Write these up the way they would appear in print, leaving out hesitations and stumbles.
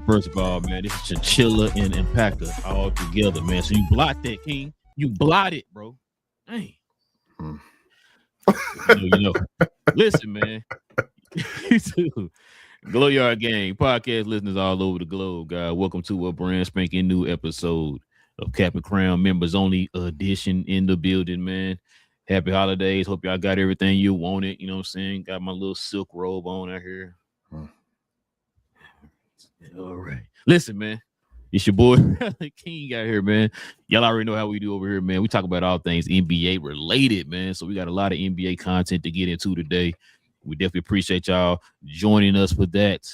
first of all, man, this is Chinchilla and Impactor all together, man. So you blocked that, King. You blotted, bro. Dang. You know. Listen, man. You too. GloYard Gang, podcast listeners all over the globe, guys. Welcome to a brand spanking new episode of Cap and Crown Members Only edition in the building, man. Happy holidays. Hope y'all got everything you wanted. You know what I'm saying? Got my little silk robe on out here. All right. Listen, man. It's your boy King out here, man. Y'all already know how we do over here, man. We talk about all things NBA related, man. So we got a lot of NBA content to get into today. We definitely appreciate y'all joining us for that.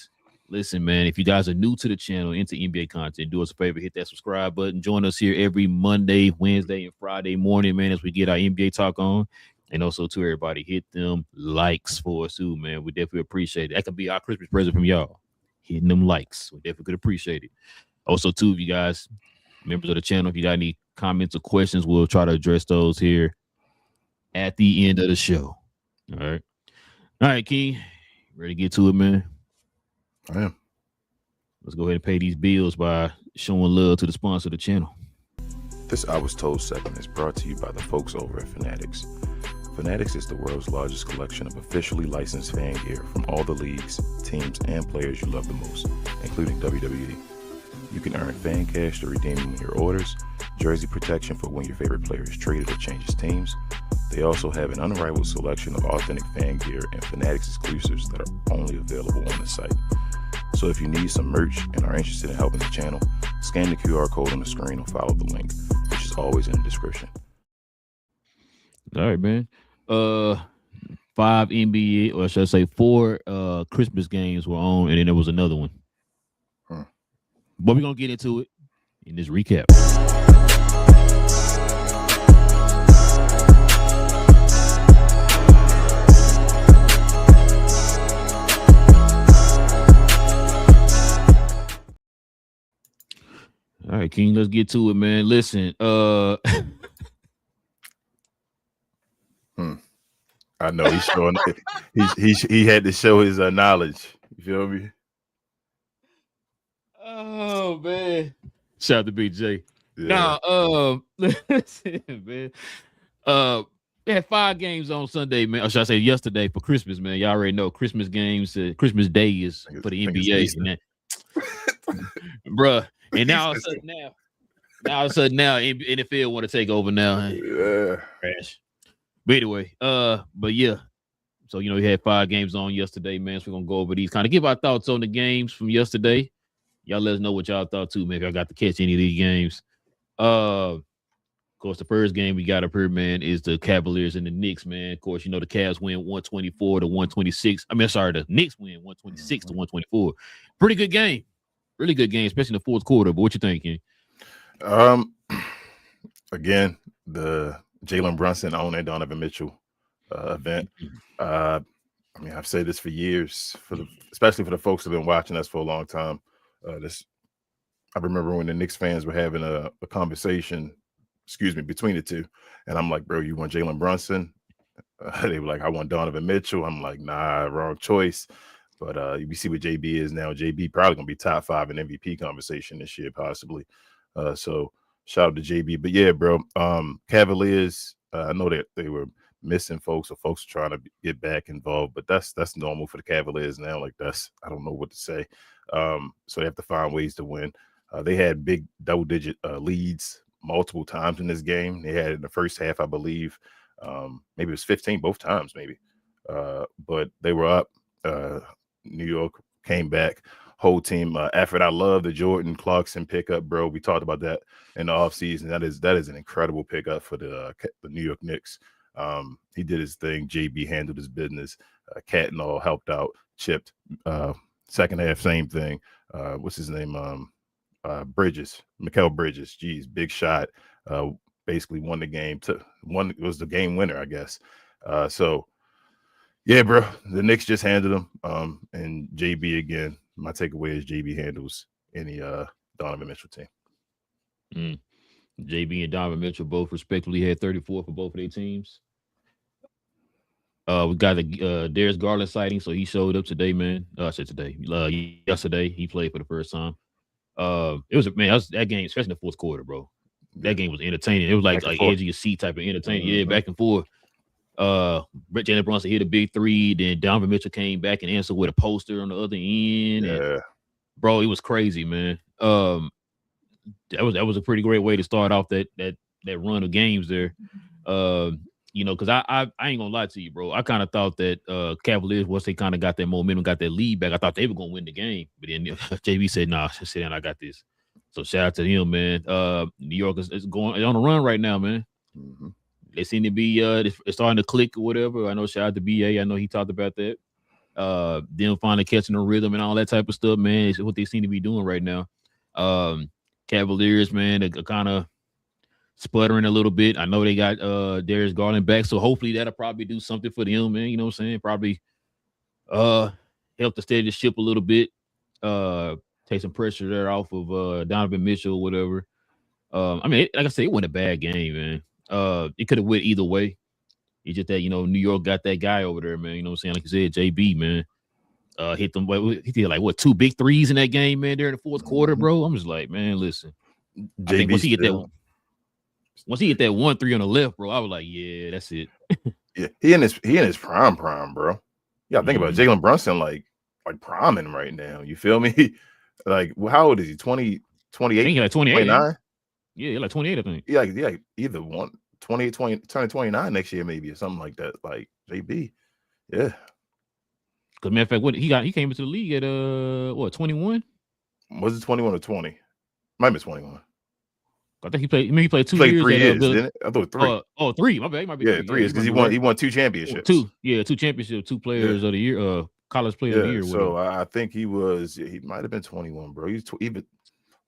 Listen, man, if you guys are new to the channel, into NBA content, do us a favor, hit that subscribe button. Join us here every Monday, Wednesday, and Friday morning, man, as we get our NBA talk on. And also to everybody, hit them likes for us too, man. We definitely appreciate it. That could be our Christmas present from y'all. Hitting them likes. We definitely could appreciate it. Also, too, if you guys, members of the channel, if you got any comments or questions, we'll try to address those here at the end of the show. All right. All right, King. Ready to get to it, man? I am. Let's go ahead and pay these bills by showing love to the sponsor of the channel. This I Was Told segment is brought to you by the folks over at Fanatics. Fanatics is the world's largest collection of officially licensed fan gear from all the leagues, teams, and players you love the most, including WWE. You can earn fan cash to redeem when your orders, jersey protection for when your favorite player is traded or changes teams. They also have an unrivaled selection of authentic fan gear and Fanatics exclusives that are only available on the site. So if you need some merch and are interested in helping the channel, scan the QR code on the screen or follow the link, which is always in the description. All right, man. 5 NBA, or should I say 4 Christmas games were on, and then there was another one. But we're going to get into it in this recap. All right, King, let's get to it, man. Listen, I know he's showing he had to show his knowledge. You feel me? Oh man! Shout out to BJ. Yeah. Now, listen, man. They had 5 games on Sunday, man. Or should I say yesterday for Christmas, man? Y'all already know Christmas games. Christmas Day is for the NBA, man. Bruh. And now all of a sudden now, NFL want to take over now. Yeah. Crash. But anyway, but yeah. So you know, we had 5 games on yesterday, man. So we're gonna go over these, kind of give our thoughts on the games from yesterday. Y'all let us know what y'all thought too, man. If y'all got to catch any of these games. Of course, the first game we got up here, man, is the Cavaliers and the Knicks, man. Of course, you know the Cavs win 124 to 126. The Knicks win 126 to 124. Pretty good game. Really good game, especially in the fourth quarter. But what you thinking? Again, the Jalen Brunson on and Donovan Mitchell event. I mean, I've said this for years, especially for the folks who've been watching us for a long time. I remember when the Knicks fans were having a conversation, between the two, and I'm like, bro, you want Jalen Brunson? They were like, I want Donovan Mitchell. I'm like, nah, wrong choice. But you see what JB is now. JB probably gonna be top 5 in MVP conversation this year, possibly. So shout out to JB. But yeah, bro, Cavaliers. I know that they were missing folks, or folks trying to get back involved, but that's normal for the Cavaliers now. Like I don't know what to say. So they have to find ways to win. They had big double-digit leads multiple times in this game. They had in the first half, I believe, maybe it was 15 both times, maybe. But they were up. New York came back. Whole team effort. I love the Jordan Clarkson pickup, bro. We talked about that in the offseason. That is an incredible pickup for the New York Knicks. He did his thing. JB handled his business. Cat and all helped out. Chipped. Second half, same thing. What's his name? Bridges. Mikal Bridges. Geez, big shot. Basically won the game. It was the game winner, I guess. So yeah, bro. The Knicks just handled them. And JB again. My takeaway is JB handles any Donovan Mitchell team. JB and Donovan Mitchell both respectively had 34 for both of their teams. We got the Darius Garland sighting, so he showed up today, man. I said today. Yesterday he played for the first time. It was that game, especially in the fourth quarter, bro. That game was entertaining. It was like edge of your seat type of entertaining. Yeah, back and forth. Jalen Brunson hit a big three. Then Donovan Mitchell came back and answered with a poster on the other end. Yeah, and, bro, it was crazy, man. That was a pretty great way to start off that run of games there. Because I ain't gonna lie to you, bro. I kind of thought that Cavaliers, once they kind of got that momentum, got that lead back, I thought they were gonna win the game. But then JB said, "Nah, sit down, I got this." So shout out to him, man. New York is going on a run right now, man. Mm-hmm. They seem to be it's starting to click or whatever. I know shout out to BA. I know he talked about that. Them finally catching the rhythm and all that type of stuff, man. It's what they seem to be doing right now. Cavaliers, man, they're kind of sputtering a little bit. I know they got Darius Garland back, so hopefully that'll probably do something for them, man. You know what I'm saying? Probably help to steady the ship a little bit. Take some pressure there off of Donovan Mitchell or whatever. I mean, like I said, it wasn't a bad game, man. It could have went either way. It's just that, New York got that guy over there, man. You know what I'm saying? Like you said, JB, man. Hit them. He did like 2 big threes in that game, man. During the fourth quarter, bro. I'm just like, man, listen. I think once he hit that 1-3 on the left, bro, I was like, yeah, that's it. Yeah, he in his prime, bro. Yeah, think about Jalen Brunson, like priming right now. You feel me? Like, how old is he? 20, 28? I think like 28. 29? Yeah, like 28, I think. Yeah, either 28, 20, turning 29 next year, maybe, or something like that. Like JB. Yeah. Because matter of fact, he came into the league at 21? Was it 21 or 20? Might be 21. I think he played 2 years. 3 years, didn't it? I thought 3. 3. My bad. He might be 3 years because he won 2 championships. 2 championships, 2 players of the year, college player of the year. So I think he might have been 21, bro. He's even.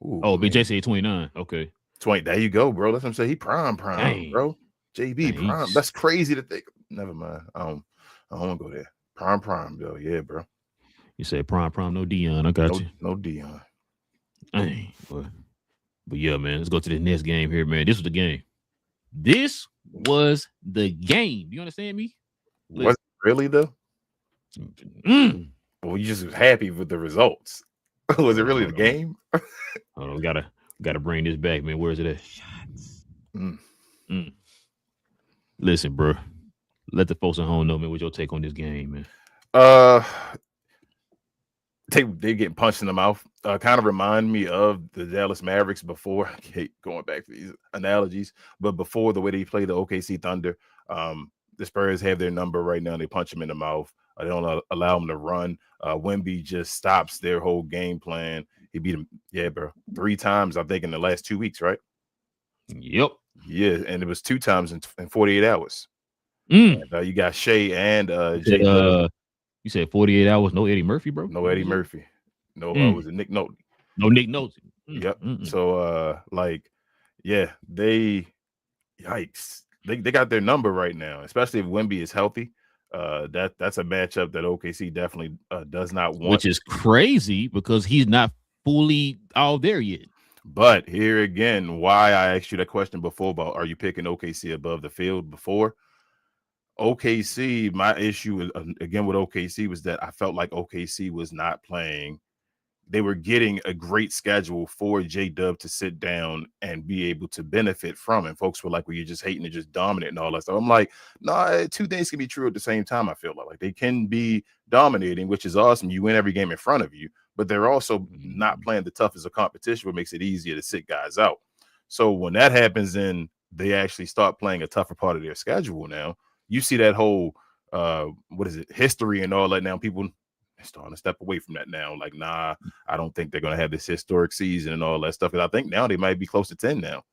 BJ said 29. Okay. 20. There you go, bro. That's what I'm saying. He prime, Dang. bro. JB prime. That's crazy to think. Never mind. I don't want to go there. Prime, though. Yeah, bro. You said prime, no Dion. I got you. No Dion. Dang. But yeah, man. Let's go to the next game here, man. This was the game. This was the game. You understand me? Was it really though? Well, you just was happy with the results. Was it really the game? Hold on, gotta bring this back, man. Where's it at? Listen, bro. Let the folks at home know, man, what's your take on this game, man? They getting punched in the mouth. Kind of remind me of the Dallas Mavericks before. I hate going back to these analogies, but before, the way they play the OKC Thunder, the Spurs have their number right now. They punch them in the mouth. They don't allow them to run. Wemby just stops their whole game plan. He beat him, bro, 3 times, I think, in the last 2 weeks, right? Yep. Yeah, and it was 2 times in 48 hours. And, you got Shea and Jay. You said 48 hours, no Eddie Murphy, bro? No Eddie Murphy. No, was it Nick Nolte? No Nick Nolte. Yep. So, yikes. They got their number right now, especially if Wemby is healthy. That's a matchup that OKC definitely does not want. Which is crazy because he's not fully out there yet. But here again, why I asked you that question before about are you picking OKC above the field before? OKC, my issue again with OKC was that I felt like OKC was not playing. They were getting a great schedule for J-Dub to sit down and be able to benefit from. And folks were like, well, you're just hating to just dominate and all that stuff. I'm like, no, 2 things can be true at the same time. I feel like they can be dominating, which is awesome. You win every game in front of you, but they're also not playing the toughest of competition, what makes it easier to sit guys out. So when that happens, then they actually start playing a tougher part of their schedule now. You see that whole history and all that now. People are starting to step away from that now. Like, nah, I don't think they're going to have this historic season and all that stuff. And I think now they might be close to 10 now.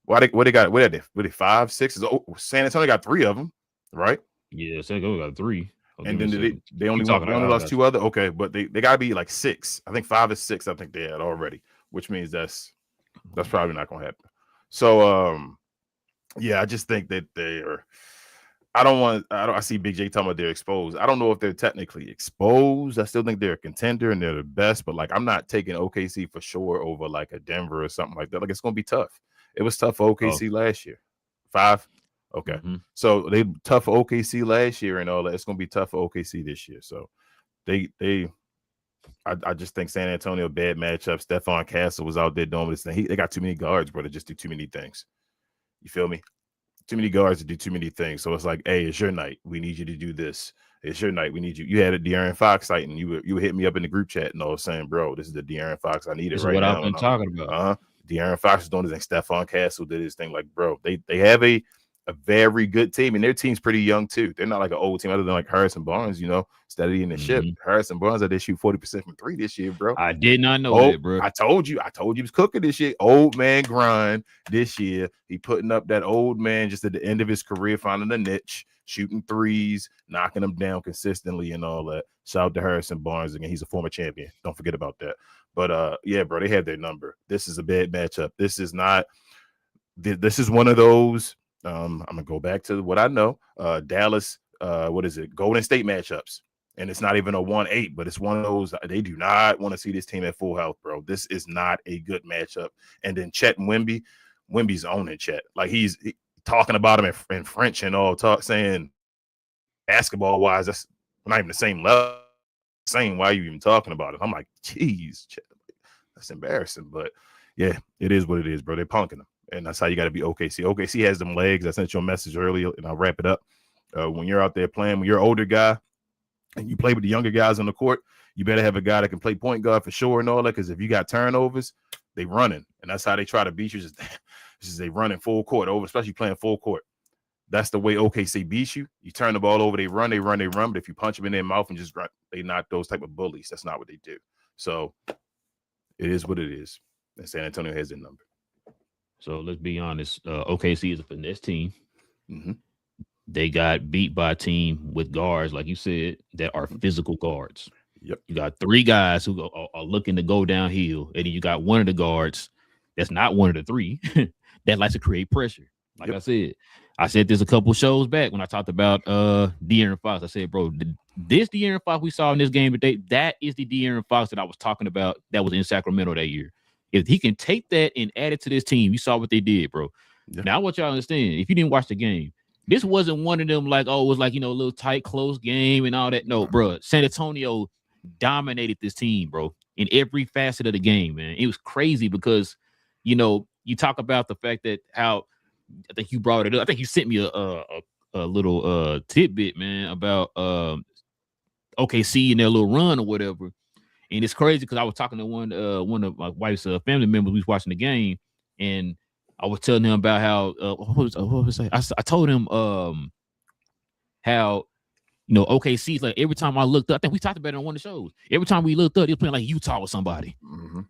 What they got? What are they 5, 6? San Antonio got 3 of them, right? Yeah, San Antonio got 3. And then they only lost 2 other. Okay, but they got to be like 6. I think 5 is 6. I think they had already, which means that's probably not going to happen. So, I just think that they are. I see Big J talking about they're exposed. I don't know if they're technically exposed. I still think they're a contender and they're the best, but like I'm not taking OKC for sure over like a Denver or something like that. Like it's gonna be tough. It was tough for OKC last year. 5. Okay. Mm-hmm. So they tough for OKC last year and all that. It's gonna be tough for OKC this year. So I just think San Antonio bad matchup. Stephon Castle was out there doing this thing. They got too many guards, bro, to just do too many things. You feel me? Too many guards to do too many things. So it's like, hey, it's your night. We need you to do this. It's your night. We need you. You had a De'Aaron Fox site, and you would hit me up in the group chat and all saying, bro, this is the De'Aaron Fox I need it This is right what now. I've been talking about. De'Aaron Fox is doing his thing. Stephon Castle did his thing. Like, bro, they have a very good team, and their team's pretty young too. They're not like an old team, other than like Harrison Barnes, steady in the ship. Harrison Barnes, they shoot 40% from 3 this year, bro. I did not know that, bro. I told you he was cooking this shit. Old man grind this year. He putting up that old man just at the end of his career, finding a niche, shooting threes, knocking them down consistently and all that. Shout out to Harrison Barnes again. He's a former champion. Don't forget about that. But yeah, bro, they had their number. This is a bad matchup. This is not. This is one of those. I'm gonna go back to what I know. Dallas. What is it? Golden State matchups. And it's not even a 1-8, but it's one of those. They do not want to see this team at full health, bro. This is not a good matchup. And then Chet and Wemby's owning Chet. Like he's talking about him in French and all, saying basketball wise, that's not even the same level. Saying why are you even talking about it? I'm like, geez, Chet, that's embarrassing. But yeah, it is what it is, bro. They're punking them. And that's how you got to be OKC. OKC has them legs. I sent you a message earlier, and I'll wrap it up. When you're out there playing, when you're an older guy and you play with the younger guys on the court, you better have a guy that can play point guard for sure and all that, because if you got turnovers, they running. And that's how they try to beat you. Just they running full court over, especially playing full court. That's the way OKC beats you. You turn the ball over, they run. But if you punch them in their mouth and just run, they not those type of bullies. That's not what they do. So it is what it is. And San Antonio has their number. So let's be honest. OKC is a finesse team. Mm-hmm. They got beat by a team with guards, like you said, that are physical guards. Yep. You got 3 guys who are looking to go downhill, and then you got one of the guards that's not one of the 3 that likes to create pressure. Like I said this a couple shows back when I talked about De'Aaron Fox. I said, bro, this De'Aaron Fox we saw in this game today, that is the De'Aaron Fox that I was talking about that was in Sacramento that year. If he can take that and add it to this team, you saw what they did, bro. Yeah. Now I want y'all to understand, if you didn't watch the game, this wasn't one of them like, oh, it was like, a little tight, close game and all that. No, bro. San Antonio dominated this team, bro, in every facet of the game, man. It was crazy because, you talk about the fact that how I think you brought it up. I think you sent me a little tidbit, man, about OKC and their little run or whatever. And it's crazy because I was talking to one of my wife's family members who was watching the game, and I was telling him about how what was I told him how OKC, like every time I looked up, I think we talked about it on one of the shows. Every time we looked up, they were playing like Utah or somebody,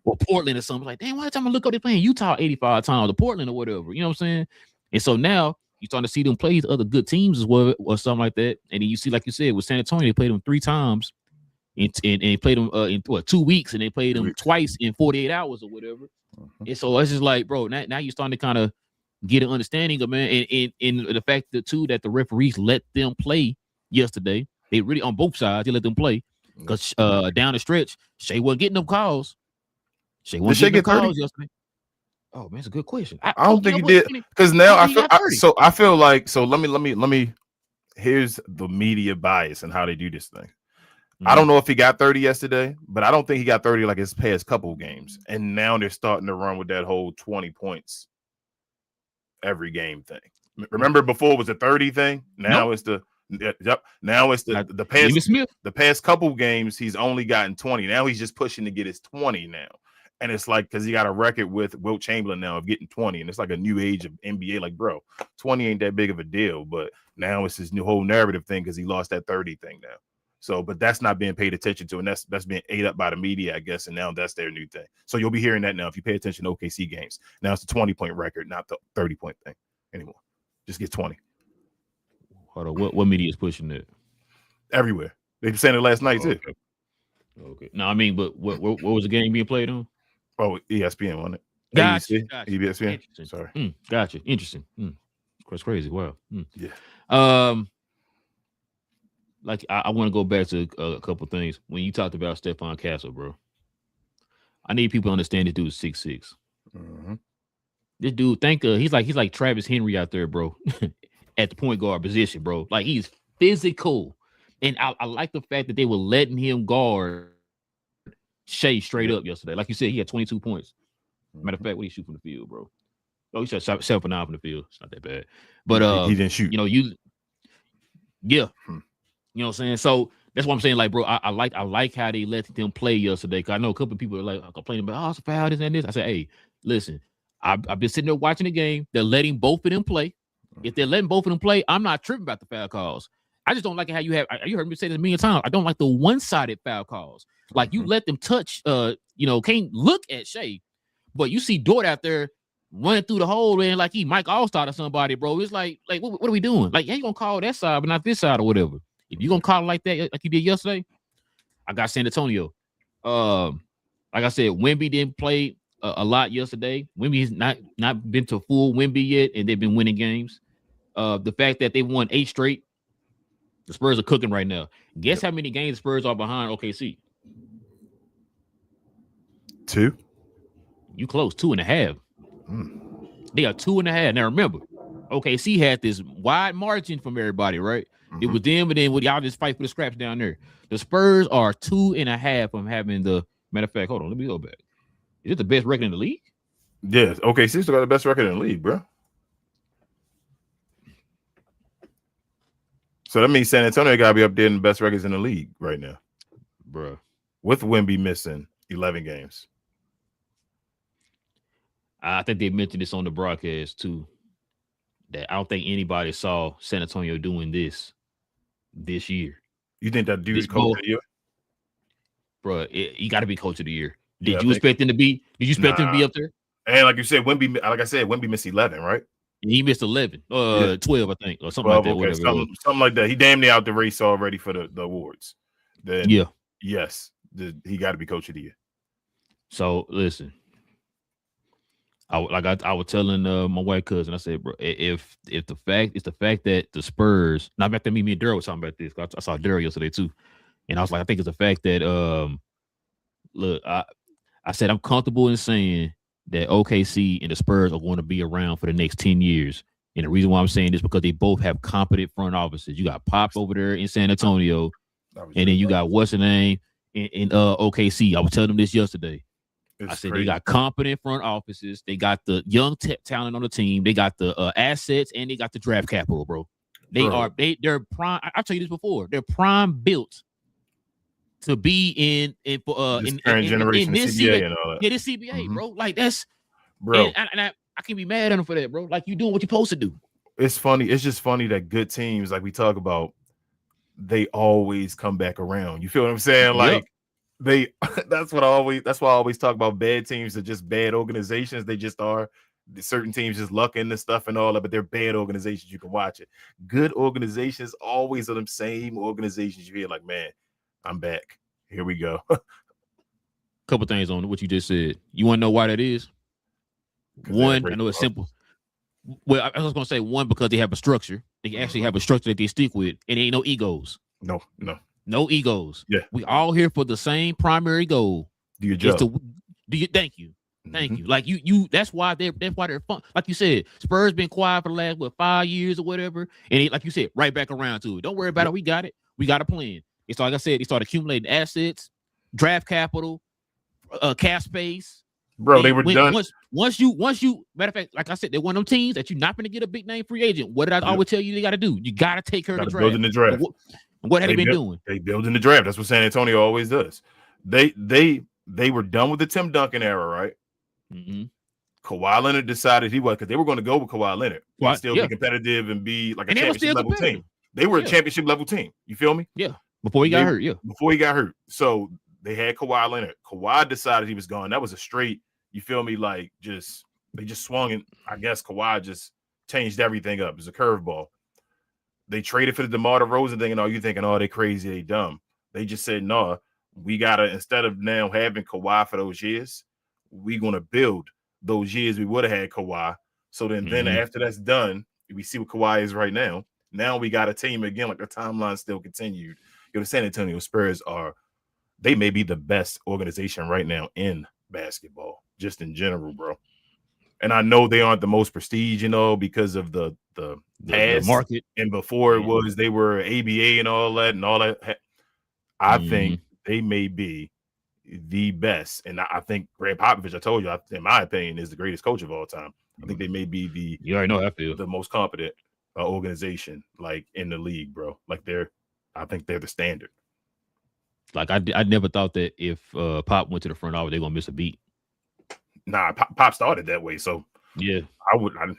or Portland or something. Like, damn, why time I look up, they're playing Utah 85 times or Portland or whatever. You know what I'm saying? And so now you're starting to see them play other good teams as well or something like that. And then you see, like you said, with San Antonio, they played them 3 times. And played them in 2 weeks, and they played them twice in 48 hours or whatever. And so it's just like, bro, now you're starting to kind of get an understanding of, man, and the fact that too that the referees let them play yesterday. They really on both sides, they let them play because down the stretch, Shea wasn't getting them calls. Shea wasn't getting them calls yesterday. Oh man, it's a good question. I don't think he did, because now I feel like let me. Here's the media bias and how they do this thing. I don't know if he got 30 yesterday, but I don't think he got 30 like his past couple games. And now they're starting to run with that whole 20 points every game thing. Remember before it was a 30 thing? Now it's the the past couple games he's only gotten 20. Now he's just pushing to get his 20 now. And it's like, because he got a record with Wilt Chamberlain now of getting 20. And it's like a new age of NBA. Like, bro, 20 ain't that big of a deal. But now it's his new whole narrative thing because he lost that 30 thing now. So, but that's not being paid attention to, and that's being ate up by the media, I guess, and now that's their new thing. So you'll be hearing that now if you pay attention to OKC games. Now it's the 20-point record, not the 30-point thing anymore. Just get 20. Hold on, what media is pushing that? Everywhere. They were saying it last night too. Okay. No, I mean, but what was the game being played on? Oh, ESPN, wasn't it? Gotcha. ESPN. Sorry. Gotcha. Interesting. That's crazy. Wow. Yeah. Like I want to go back to a couple things. When you talked about Stephon Castle, bro, I need people to understand this dude is 6'6". This dude, he's like Travis Henry out there, bro. at the point guard position, bro. Like he's physical. And I like the fact that they were letting him guard Shea straight up yesterday. Like you said, he had 22 points. Matter of fact, what he shoot from the field, bro? Oh, he shot 7 for 9 from the field. It's not that bad. But he didn't shoot. You know, you know what I'm saying? So that's what I'm saying. Like, bro, I like how they let them play yesterday. Cause I know a couple of people are like complaining about, oh, it's a foul, this and this. I said, hey, listen, I've been sitting there watching the game. They're letting both of them play. If they're letting both of them play, I'm not tripping about the foul calls. I just don't like how you heard me say this a million times. I don't like the one-sided foul calls. Like you let them touch, can't look at Shea, but you see Dort out there running through the hole and like he Mike Allstar or somebody, bro. It's like what are we doing? Like, you gonna call that side, but not this side or whatever. If you're gonna call it like that, like you did yesterday, I got San Antonio. Like I said, Wemby didn't play a lot yesterday. Wemby's not been to full Wemby yet, and they've been winning games. The fact that they won 8 straight, the Spurs are cooking right now. Guess how many games the Spurs are behind OKC? 2. You close, 2.5. They are 2.5. Now remember, OKC had this wide margin from everybody, right? It was them, and then y'all just fight for the scraps down there. The Spurs are 2.5 from having the matter of fact. Hold on, let me go back. Is it the best record in the league? Yes. OKC still got the best record in the league, bro. So that means San Antonio got to be up there in the best records in the league right now, bro. With Wemby missing 11 games. I think they mentioned this on the broadcast too. That I don't think anybody saw San Antonio doing this year. You think that dude's coach of the year? Bro, you got to be coach of the year. Did you expect him to be? Did you expect him to be up there? And like you said, Wemby missed 11, right? He missed 11, 12, I think, or something 12, like that. okay, something like that. He damn near out the race already for the awards. Then yes, he got to be coach of the year. So listen, I was telling my white cousin, I said, bro, if the fact that the Spurs, not back to me and Daryl was talking about this. I saw Daryl yesterday too, and I was like, I think it's the fact that look, I said I'm comfortable in saying that OKC and the Spurs are going to be around for the next 10 years. And the reason why I'm saying this is because they both have competent front offices. You got Pop over there in San Antonio, and then you got what's the name in OKC. I was telling them this yesterday. I said crazy. They got competent front offices. They got the young talent on the team. They got the assets, and they got the draft capital, bro. They're prime. I've told you this before. They're prime built to be in this CBA and all that. Yeah, this CBA, bro. Like that's, bro. And I can't be mad at them for that, bro. Like you doing what you're supposed to do. It's funny. It's just funny that good teams, like we talk about, they always come back around. You feel what I'm saying? Like that's why I always talk about bad teams are just bad organizations. They just are. Certain teams just luck in this stuff and all that, but they're bad organizations. You can watch it. Good organizations always are them same organizations. You feel like, man, I'm back. Here we go. Couple things on what you just said. You want to know why that is? One, I know it's simple. Well, I was going to say one, because they have a structure. They actually have a structure that they stick with, and there ain't no egos. No egos. Yeah. We all here for the same primary goal. Do your job. Thank you. Thank you. Like you. That's why they're fun. Like you said, Spurs been quiet for the last 5 years or whatever, and like you said, right back around to it. Don't worry about it. We got it. We got a plan. It's like I said, they started accumulating assets, draft capital, cap space. Bro, they were done. Once you, matter of fact, like I said, they're one of them teams that you're not going to get a big name free agent. What did I always tell you they got to do? You got to take care of the draft. Building the draft. What have they been doing? They building the draft. That's what San Antonio always does. They were done with the Tim Duncan era, right? Mm-hmm. Kawhi Leonard decided because they were going to go with Kawhi Leonard and still be competitive and be like a championship level team. They were a championship level team. You feel me? Yeah. Before he got hurt. Yeah. Before he got hurt. So they had Kawhi Leonard. Kawhi decided he was gone. That was a straight, you feel me? Like they just swung, and I guess Kawhi just changed everything up. It was a curveball. They traded for the DeMar DeRozan thing, and you thinking, they crazy, they dumb. They just said, no, we gotta, instead of now having Kawhi for those years, we're gonna build those years we would have had Kawhi. So then after that's done, we see what Kawhi is right now. Now we got a team again, like the timeline still continued. The San Antonio Spurs they may be the best organization right now in basketball, just in general, bro. And I know they aren't the most prestige, because of the the the past market, and before it yeah. was they were ABA and all that. I think they may be the best, and I think Greg Popovich, I told you, in my opinion, is the greatest coach of all time. I think they may be you already know how I feel. the most competent organization like in the league, bro. Like I think they're the standard. Like I never thought that if Pop went to the front office, they're gonna miss a beat. Nah, Pop started that way, so yeah, I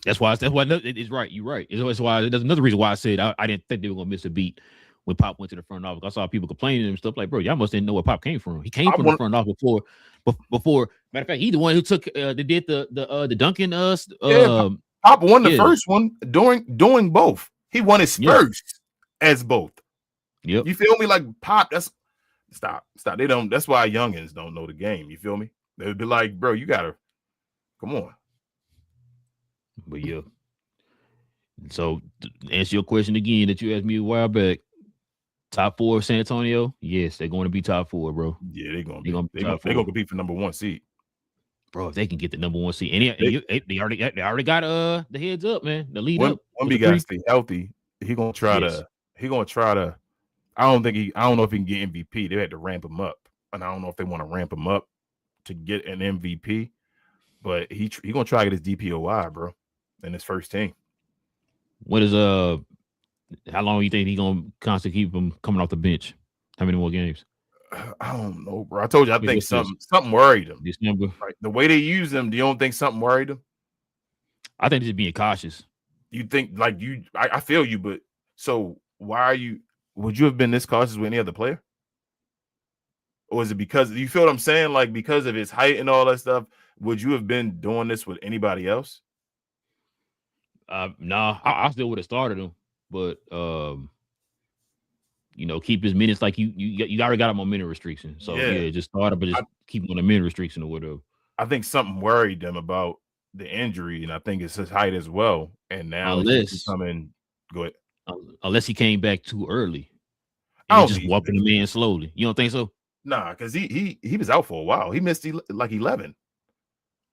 that's why it's right. You're right. It's why there's another reason why I said I didn't think they were gonna miss a beat when Pop went to the front office. I saw people complaining and stuff like, bro, y'all must didn't know where Pop came from. He came from the front office before. Matter of fact, he's the one who took they did the Duncan Pop won the first one doing both. He won his first as both. Yep. You feel me? Like Pop, stop. They don't. That's why youngins don't know the game. You feel me? They'd be like, bro, you gotta come on. But yeah. So to answer your question again that you asked me a while back, top 4 of San Antonio, yes, they're going to be top 4, bro. Yeah, they're gonna compete for number 1 seed, bro. If they can get the number 1 seed, and they already got the heads up, man. The lead up. Wemby got to stay healthy. He gonna try to. I don't know if he can get MVP. They had to ramp him up, and I don't know if they want to ramp him up to get an MVP. But he gonna try to get his DPOI, bro, in his first team. What is how long you think he gonna constantly keep him coming off the bench? How many more games? I don't know, bro. I told you I think something worried him. December. Right. The way they use him, do you don't think something worried him? I think they're just being cautious. You think I feel you, but so would you have been this cautious with any other player? Or is it because you feel what I'm saying? Like because of his height and all that stuff, would you have been doing this with anybody else? Nah, I still would have started him, but keep his minutes like you already got him on minute restriction. So yeah just start him, but just keep him on a minute restriction or whatever. I think something worried them about the injury, and I think it's his height as well. And now go ahead. Unless he came back too early. And just walking him in slowly. You don't think so? Nah, because he was out for a while. He missed like 11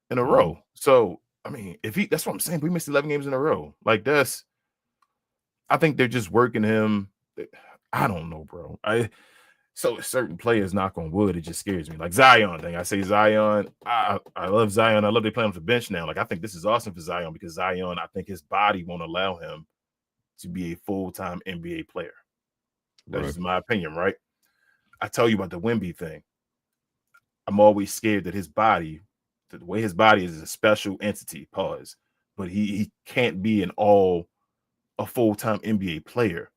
in a row. So I mean, that's what I'm saying. We missed 11 games in a row. Like I think they're just working him. I don't know, bro. So certain players, knock on wood, it just scares me. Like Zion thing. I say Zion. I love Zion. I love they play him off the bench now. Like I think this is awesome for Zion because Zion, I think his body won't allow him to be a full-time NBA player. That's just my opinion, right? I tell you about the Wemby thing. I'm always scared that his body, the way his body is a special entity, but he can't be a full-time NBA player.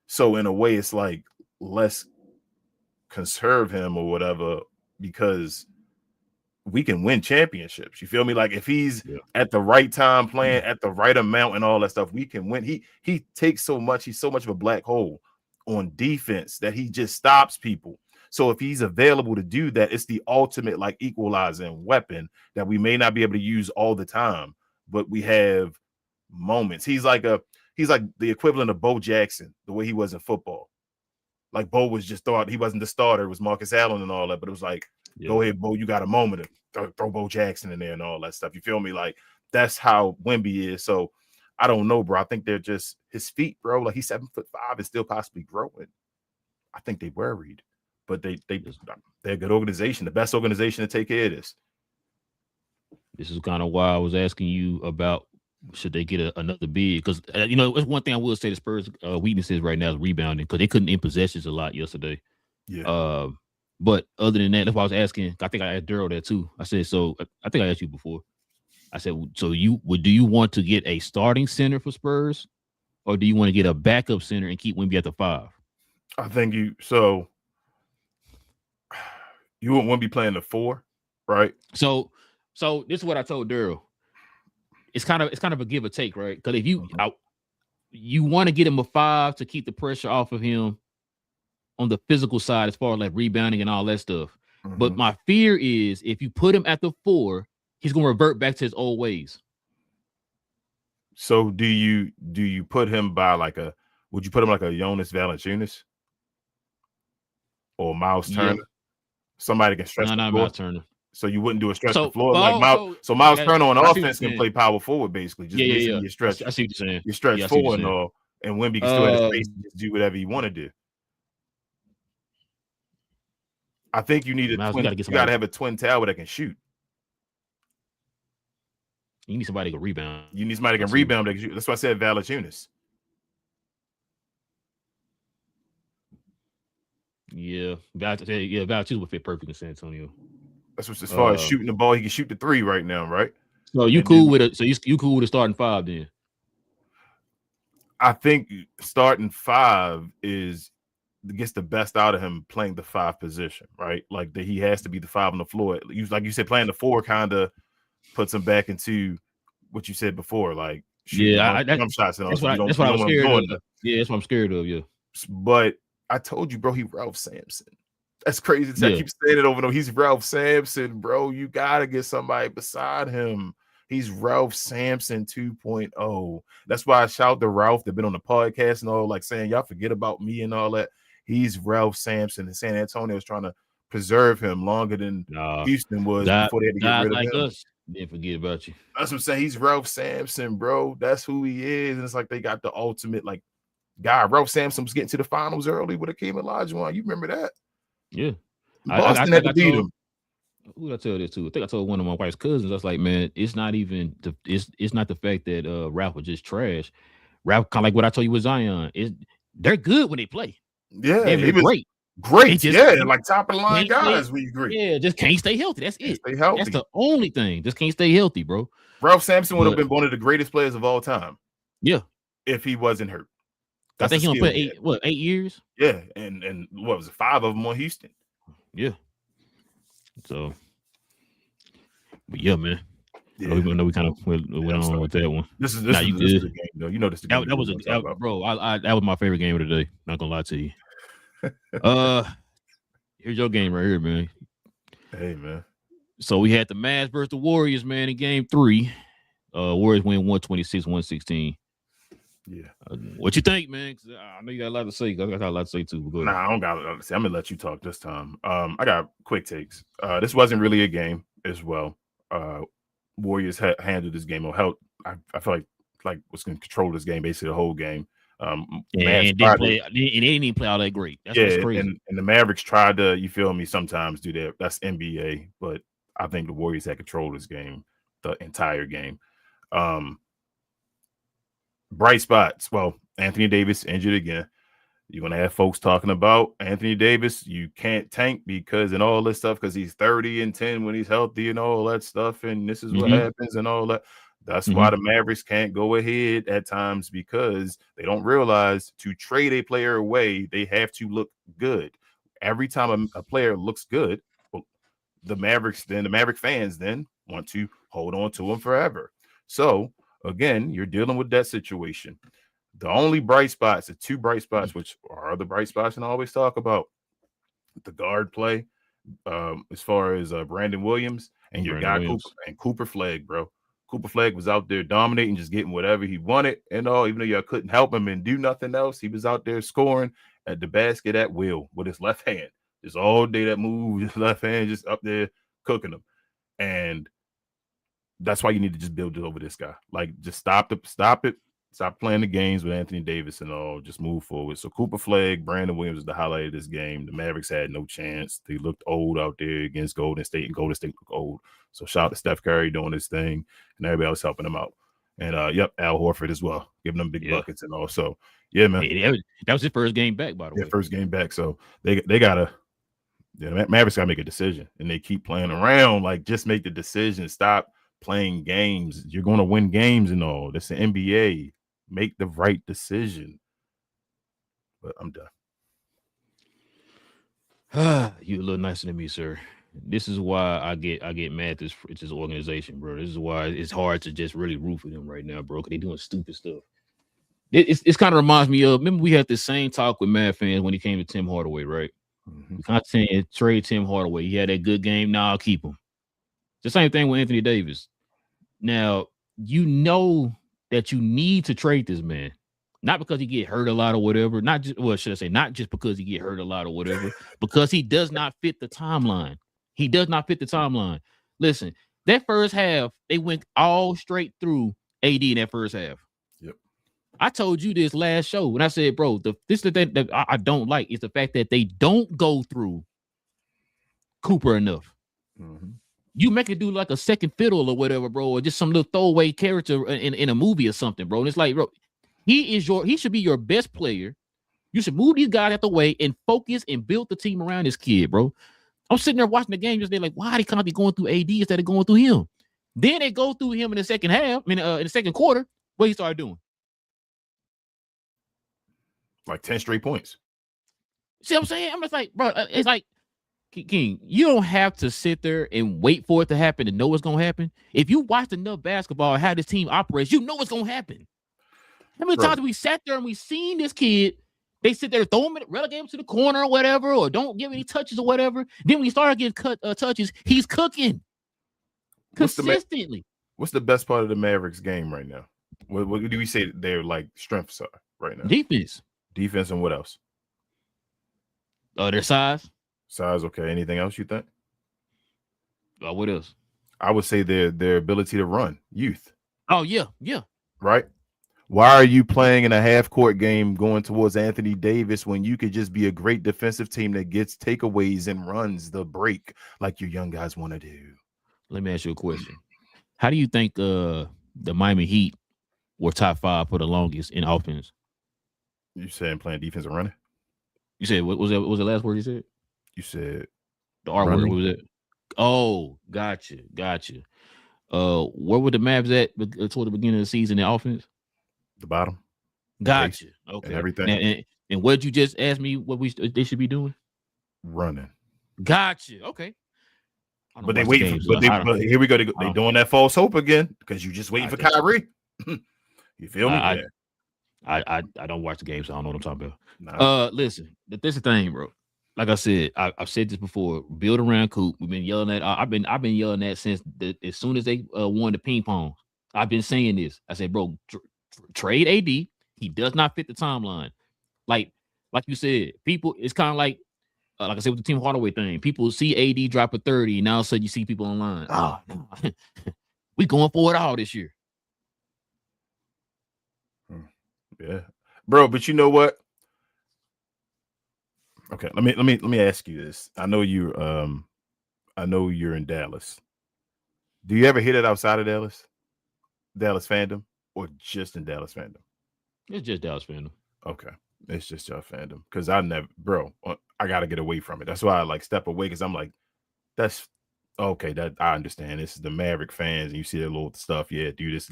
So in a way, it's like let's conserve him or whatever because we can win championships. You feel me? Like if he's at the right time playing at the right amount and all that stuff, we can win. He takes so much. He's so much of a black hole on defense that he just stops people. So if he's available to do that, it's the ultimate like equalizing weapon that we may not be able to use all the time, but we have moments. He's like the equivalent of Bo Jackson, the way he was in football. Like Bo was just thought he wasn't the starter. It was Marcus Allen and all that, but it was like, go ahead, Bo, you got a moment to throw Bo Jackson in there and all that stuff. You feel me? Like that's how Wemby is. So I don't know, bro. I think they're just his feet, bro. Like he's 7'5" and still possibly growing. I think they worried, but they're a good organization, the best organization to take care of this. This is kind of why I was asking you about should they get another big? Because it's one thing I will say the Spurs' weaknesses right now is rebounding because they couldn't in possessions a lot yesterday. Yeah. But other than that, that's why I was asking. I think I asked Daryl that too. I said, so I think I asked you before. I said, so do you want to get a starting center for Spurs, or do you want to get a backup center and keep Wemby at the 5? I think you wouldn't want to be playing the 4, right? So this is what I told Daryl. It's kind of a give or take, right? Because if you want to get him a 5 to keep the pressure off of him on the physical side, as far as like rebounding and all that stuff. Mm-hmm. But my fear is if you put him at the 4, he's going to revert back to his old ways. So do you put him by would you put him like a Jonas Valanciunas or Miles Turner? Somebody can stretch. No, not Miles Turner. So you wouldn't do a stretch the So, floor but like Miles. also, So Miles I Turner on see what you're offense can saying. play power forward, basically. Just basically your I stretch, see what you're saying. your stretch Yeah, I see what four you're and saying. all. And Wemby can still have the space to just do whatever you want to do. I think you need a Miles, twin. You got to have a twin tower that can shoot. You need somebody to rebound. You need somebody that can rebound. That can shoot. That's why I said Valanciunas. Yeah, Valanciunas would fit perfect in San Antonio. That's what's as far as shooting the ball. He can shoot the three right now, right? So you cool with it? So you cool with a starting five then? I think starting five gets the best out of him playing the five position, right? Like that he has to be the five on the floor. Like you said, playing the four kind of puts him back into what you said before, like shooting jump shots and all. That's what I was scared of. Yeah, that's what I'm scared of. Yeah, but I told you, bro, he Ralph Sampson. That's crazy. I keep saying it over and over. He's Ralph Sampson, bro. You gotta get somebody beside him. He's Ralph Sampson 2.0. That's why I shout to Ralph. They've been on the podcast and all, like saying, y'all forget about me and all that. He's Ralph Sampson, and San Antonio is trying to preserve him longer than Houston was before they had to get rid of him. Us didn't forget about you. That's what I'm saying. He's Ralph Sampson, bro. That's who he is. And it's like they got the ultimate guy. Ralph Sampson was getting to the finals early with Akeem Olajuwon. You remember that? Yeah. Boston had to beat him. Who did I tell this to? I think I told one of my wife's cousins. I was like, man, it's not even it's not the fact that Ralph was just trash. Ralph, kind of like what I told you with Zion, they're good when they play. Yeah, he was great. Great, like top of the line guys. We agree. Yeah, just can't stay healthy. That's it. Stay healthy. That's the only thing. Just can't stay healthy, bro. Ralph Sampson would have been one of the greatest players of all time. Yeah, if he wasn't hurt. I think he only played 8 years. Yeah, and what was it? 5 of them on Houston. Yeah. So, but yeah, man. Yeah. I know we kind of went on with that one. This is a game, though. You know this. That was bro. That was my favorite game of the day. Not gonna lie to you. Here's your game right here, man. Hey, man. So we had the Mavs versus the Warriors, man, in game 3. Warriors win 126-116. Yeah. What you think, man? I know you got a lot to say. I got a lot to say too. But I don't got a lot to say. I'm gonna let you talk this time. I got quick takes. This wasn't really a game as well. Warriors handled this game or helped. I feel like was going to control this game basically the whole game. And they didn't even play all that great. That's what's crazy. And the Mavericks tried to, you feel me, sometimes do that. That's NBA, but I think the Warriors had control of this game, the entire game. Bright spots. Well, Anthony Davis injured again. You're going to have folks talking about Anthony Davis. You can't tank because and all this stuff because he's 30 and 10 when he's healthy and all that stuff. And this is what happens and all that. That's why the Mavericks can't go ahead at times because they don't realize to trade a player away, they have to look good. Every time a player looks good, the Maverick fans then want to hold on to him forever. So, again, you're dealing with that situation. The only bright spots, the 2 bright spots, which are the bright spots and I always talk about, the guard play, as far as Brandon Williams and your guy Cooper Flag, bro. Cooper Flag was out there dominating, just getting whatever he wanted and all, even though y'all couldn't help him and do nothing else. He was out there scoring at the basket at will with his left hand. Just all day that move, his left hand just up there cooking them. And that's why you need to just build it over this guy. Like, just stop it. Stop playing the games with Anthony Davis and all. Just move forward. So Cooper Flag, Brandon Williams is the highlight of this game. The Mavericks had no chance. They looked old out there against Golden State, and Golden State looked old. So shout out to Steph Curry doing his thing, and everybody else helping him out. And Al Horford as well, giving them big buckets and all. So yeah, man. That was his first game back, by the way. First game back. So they gotta. Yeah, Mavericks gotta make a decision, and they keep playing around. Like, just make the decision. Stop playing games. You're going to win games and all. That's the NBA. Make the right decision. But I'm done. You a little nicer than me, sir. This is why I get mad at this organization, bro. This is why it's hard to just really root for them right now, bro. Because they're doing stupid stuff. It's kind of reminds me of, remember we had the same talk with Mad fans when he came to Tim Hardaway, right? We kind of saying trade Tim Hardaway. He had that good game. Now I'll keep him. The same thing with Anthony Davis. Now, you know that you need to trade this man, not because he get hurt a lot or whatever. Not just, well, should I say, not just because he get hurt a lot or whatever, because he does not fit the timeline. He does not fit the timeline. Listen, that first half, they went all straight through AD in that first half. Yep. I told you this last show when I said, bro, this is the thing that I don't like is the fact that they don't go through Cooper enough. Mm-hmm. You make it do like a second fiddle or whatever, bro, or just some little throwaway character in a movie or something, bro. And it's like, bro, he should be your best player. You should move these guys out the way and focus and build the team around this kid, bro. I'm sitting there watching the game just like, why they can't be going through AD instead of going through him? Then they go through him in the second half, in the second quarter. What he started doing? Like 10 straight points. See what I'm saying? I'm just like, bro, it's like, King, you don't have to sit there and wait for it to happen to know what's going to happen. If you watched enough basketball and how this team operates, you know what's going to happen. How many times we sat there and we seen this kid, they sit there, throw him, relegate him to the corner or whatever, or don't give any touches or whatever. Then when he started getting touches, he's cooking consistently. What's the best part of the Mavericks game right now? What do we say their like strengths are right now? Defense, and what else? Their size. Size, okay. Anything else you think? What else? I would say their ability to run, youth. Oh, yeah. Right? Why are you playing in a half-court game going towards Anthony Davis when you could just be a great defensive team that gets takeaways and runs the break like your young guys want to do? Let me ask you a question. How do you think the Miami Heat were top 5 for the longest in offense? You saying playing defense and running? You said, what was the last word you said? You said the R word. What was it? Oh, gotcha. Where were the Mavs at toward the beginning of the season in offense? The bottom. Gotcha. Okay. And everything. And what you just asked me what they should be doing? Running. Gotcha. Okay. But they waiting. But here we go. They doing that false hope again because you just waiting for Kyrie. You feel me? I don't watch the game, so I don't know what I'm talking about. Listen, this is the thing, bro. Like I said, I've said this before. Build around Coop. We've been yelling at. I've been yelling at since as soon as they won the ping pong. I've been saying this. I said, bro, trade AD. He does not fit the timeline. Like you said, people. It's kind of like I said with the Tim Hardaway thing. People see AD drop a 30, and all of a sudden you see people online. Oh, no. We going for it all this year. Yeah, bro. But you know what? Okay, let me ask you this. I know you're in Dallas. Do you ever hit it outside of Dallas fandom, or just in Dallas fandom? It's just Dallas fandom. Okay, it's just your fandom because I gotta get away from it. That's why I like step away because I'm like, that's okay. That I understand. This is the Maverick fans, and you see their little stuff. Yeah, do this.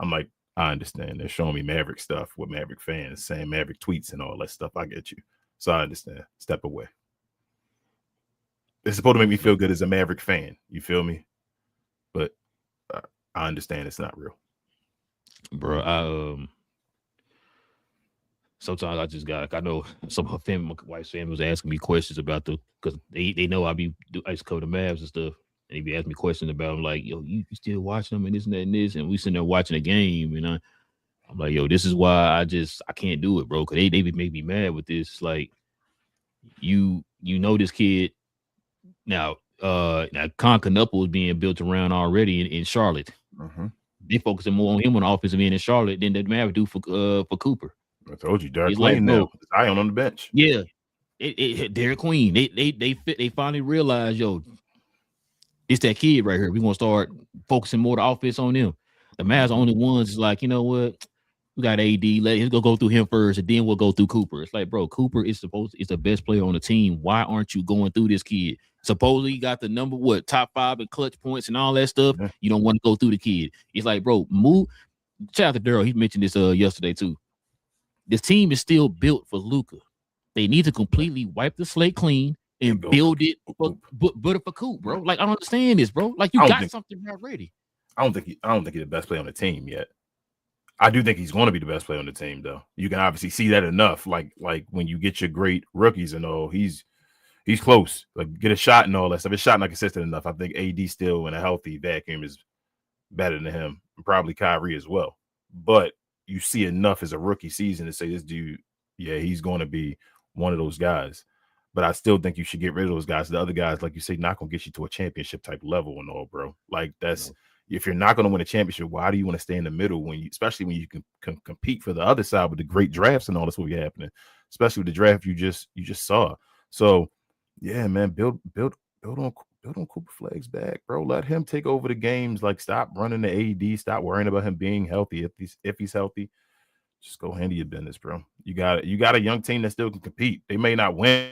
I'm like, I understand. They're showing me Maverick stuff with Maverick fans, saying Maverick tweets and all that stuff. I get you. So I understand. Step away. It's supposed to make me feel good as a Maverick fan. You feel me? But I understand it's not real. Bro, sometimes I just got, I know some of my wife's family was asking me questions about because they know I used to cover the Mavs and stuff. And he be asking me questions about them, like, yo, you still watching them and this and that and this. And we sitting there watching the game. And I'm like, yo, this is why I can't do it, bro. Because they make me mad with this. Like, you know this kid. Now Concanupple is being built around already in Charlotte. Mm-hmm. They focusing more on him on the offensive end in Charlotte than the Mavs do for Cooper. I told you, Derek Queen now. Zion on the bench. Yeah. Derek Queen. They finally realized, yo, it's that kid right here. We're gonna start focusing more the offense on them. The Mavs are only ones is like, you know what? We got AD. Let's go through him first, and then we'll go through Cooper. It's like, bro, Cooper is the best player on the team. Why aren't you going through this kid? Supposedly, you got the top 5 in clutch points and all that stuff. Yeah. You don't want to go through the kid. It's like, bro, move. Shout out to Daryl. He mentioned this yesterday too. This team is still built for Luka. They need to completely wipe the slate clean and build it for Coop, bro. Like, I don't understand this, bro. Like, you got something already. I don't think he's the best player on the team yet. I do think he's going to be the best player on the team, though. You can obviously see that enough. Like when you get your great rookies and all, he's close. Like, get a shot and all that stuff. His shot not consistent enough. I think AD still in a healthy vacuum is better than him, and probably Kyrie as well. But you see enough as a rookie season to say this dude, yeah, he's going to be one of those guys. But I still think you should get rid of those guys. The other guys, like you say, not gonna get you to a championship type level and all, bro. Like that's if you're not gonna win a championship, why do you want to stay in the middle when you, especially when you can compete for the other side with the great drafts and all this will be happening, especially with the draft you just saw. So yeah, man, build on Cooper Flagg's back, bro. Let him take over the games. Like stop running the AD, stop worrying about him being healthy. If he's healthy, just go handle your business, bro. You got a young team that still can compete. They may not win.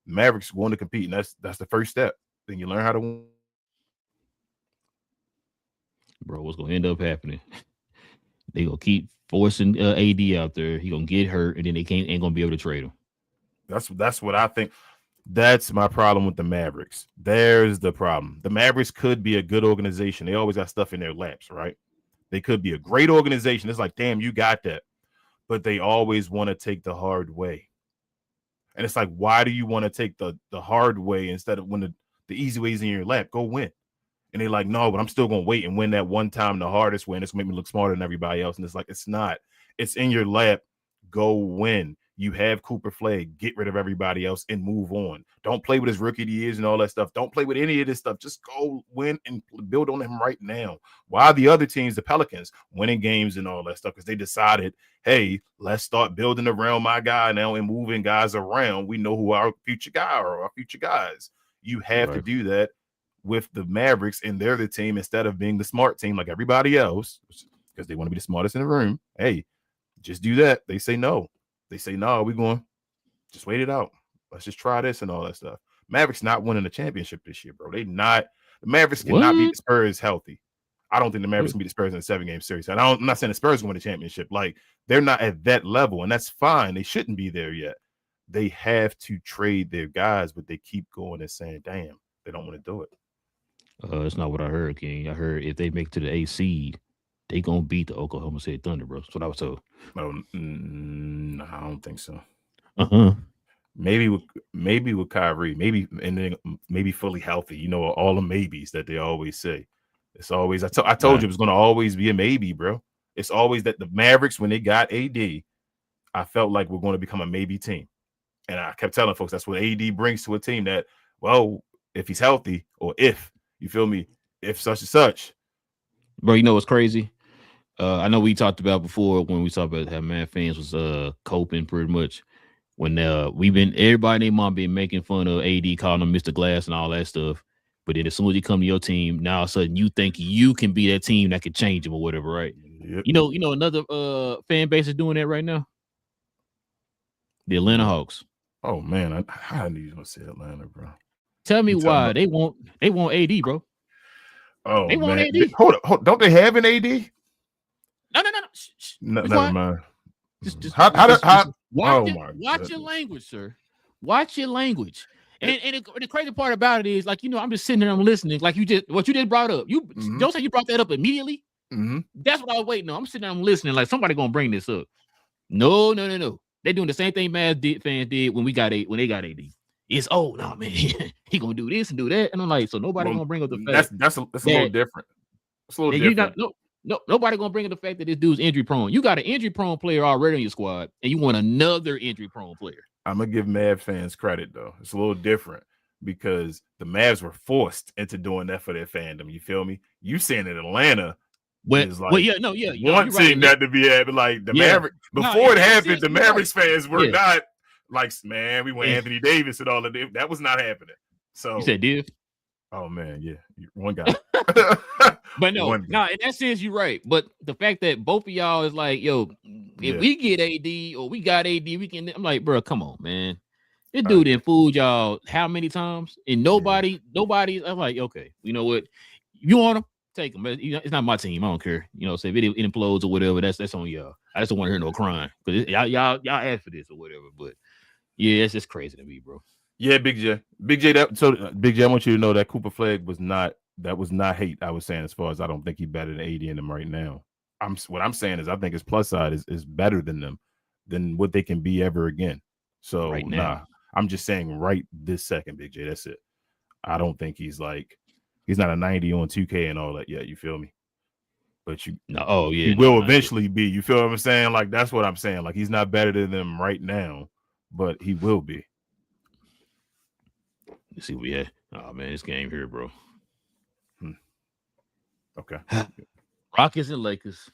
Mavericks want to compete, and that's the first step. Then you learn how to win. Bro, what's gonna end up happening? They gonna keep forcing AD out there. He gonna get hurt, and then they ain't gonna be able to trade him. That's what I think. That's my problem with the Mavericks. There's the problem. The Mavericks could be a good organization. They always got stuff in their laps, right? They could be a great organization. It's like, damn, you got that. But they always want to take the hard way. And it's like, why do you want to take the hard way instead of when the easy way is in your lap? Go win. And they're like, no, but I'm still going to wait and win that one time the hardest way. It's going to make me look smarter than everybody else. And it's like, it's not. It's in your lap. Go win. You have Cooper Flagg. Get rid of everybody else and move on. Don't play with his rookie years and all that stuff. Don't play with any of this stuff. Just go win and build on him right now. Why the other teams, the Pelicans, winning games and all that stuff? Because they decided, hey, let's start building around my guy now and moving guys around. We know who our future guy are, our future guys. You have to do that with the Mavericks, and they're the team instead of being the smart team like everybody else because they want to be the smartest in the room. Hey, just do that. They say no. They say, no, we're going, just wait it out. Let's just try this and all that stuff. Mavericks not winning the championship this year, bro. The Mavericks cannot beat the Spurs healthy. I don't think the Mavericks can beat the Spurs in a 7-game series. And I'm not saying the Spurs will win the championship. Like, they're not at that level, and that's fine. They shouldn't be there yet. They have to trade their guys, but they keep going and saying, damn, they don't want to do it. That's not what I heard, King. I heard if they make it to the 8th seed, they gonna beat the Oklahoma City Thunder, bro. That's what I was told. No, I don't think so. Maybe with Kyrie, maybe fully healthy. You know, all the maybes that they always say. It's always I told you it was going to always be a maybe, bro. It's always that the Mavericks, when they got AD, I felt like we're going to become a maybe team, and I kept telling folks that's what AD brings to a team. That, well, if he's healthy, or if you feel me, if such and such, bro. You know what's crazy? I know we talked about before when we talked about how Mad fans was coping pretty much when everybody and their mom been making fun of AD, calling him Mr. Glass and all that stuff. But then as soon as you come to your team, now all of a sudden you think you can be that team that could change him or whatever, right? Yep. You know another fan base is doing that right now. The Atlanta Hawks. Oh man, I knew you were gonna say Atlanta, bro. Tell me why they want AD, bro. Oh, they want AD. Hold up, don't they have an AD? No. Never mind. Just watch your language, sir. Watch your language. And the crazy part about it is, like, you know, I'm just sitting there, I'm listening. Like what you just brought up. You don't say you brought that up immediately. That's what I was waiting on. I'm sitting there, I'm listening. Like somebody gonna bring this up. No. They're doing the same thing fans did when they got AD. It's no man, he gonna do this and do that, and I'm like, so nobody gonna bring up the fact that's a little different. It's a little different. Nobody gonna bring up the fact that this dude's injury prone. You got an injury prone player already on your squad, and you want another injury prone player. I'm gonna give Mavs fans credit though. It's a little different because the Mavs were forced into doing that for their fandom. You feel me? You saying that Atlanta is like wanting that to be happening. Like the Mavericks before it happened, the Mavericks fans were not like, man, we want Anthony Davis and all of that. That was not happening. So you said Div? Oh man, yeah, one guy. But no, in that sense, you're right. But the fact that both of y'all is like, yo, if we get AD or we got AD, we can. I'm like, bro, come on, man. This dude done fooled y'all how many times? And nobody. I'm like, okay, you know what? You want him? Take him. But it's not my team. I don't care. You know, so if it implodes or whatever, that's on y'all. I just don't want to hear no crying because y'all asked for this or whatever. But yeah, it's just crazy to me, bro. Yeah, Big J. Big J, I want you to know that Cooper Flagg was not hate. I was saying, as far as I don't think he's better than AD in them right now. What I'm saying is I think his plus side is better than them, than what they can be ever again. So I'm just saying right this second, Big J. That's it. I don't think he's not a 90 on 2K and all that yet. You feel me? But he will eventually be. You feel what I'm saying? Like that's what I'm saying. Like he's not better than them right now. but he will be. Let's see what we had. Oh man, this game here, bro. Okay. Rockets and Lakers.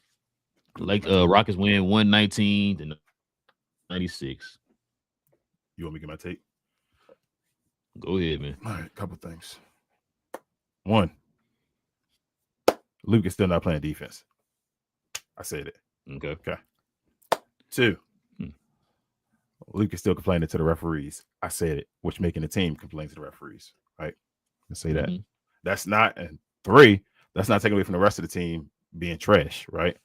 Rockets win 119 to 96. You want me to get my take? Go ahead, man. All right, couple things. One, Luke is still not playing defense. I said it. Okay. Two, Luke is still complaining to the referees. I said it, which making the team complain to the referees. Right? I say that. That's not, and three, that's not taking away from the rest of the team being trash, right?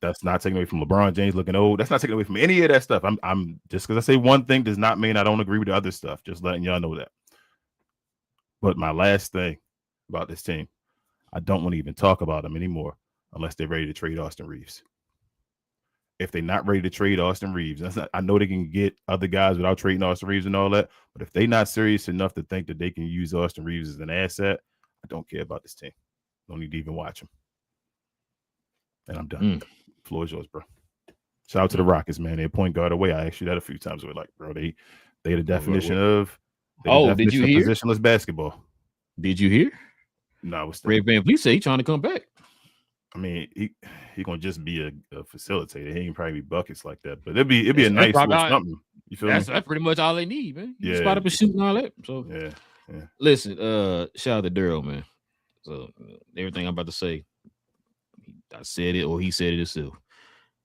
That's not taking away from LeBron James looking old. That's not taking away from any of that stuff. I'm just because I say one thing does not mean I don't agree with the other stuff. Just letting y'all know that. But my last thing about this team, I don't want to even talk about them anymore unless they're ready to trade Austin Reeves. If they're not ready to trade Austin Reeves, I know they can get other guys without trading Austin Reeves and all that. But if they're not serious enough to think that they can use Austin Reeves as an asset, I don't care about this team. Don't need to even watch them. And I'm done. Floor is yours, bro. Shout out to the Rockets, man. They're point guard away. I asked you that a few times. We're like, bro, they the definition of did you hear positionless basketball. Did you hear? No, Red Van Vliet say he's trying to come back. I mean, he gonna just be a facilitator. He ain't probably be buckets like that, but it'd be a nice little something. You feel me? That's pretty much all they need, man. Yeah, spot up and shoot and all that. So yeah. Listen, shout out to Daryl, man. So everything I'm about to say, I said it or he said it himself.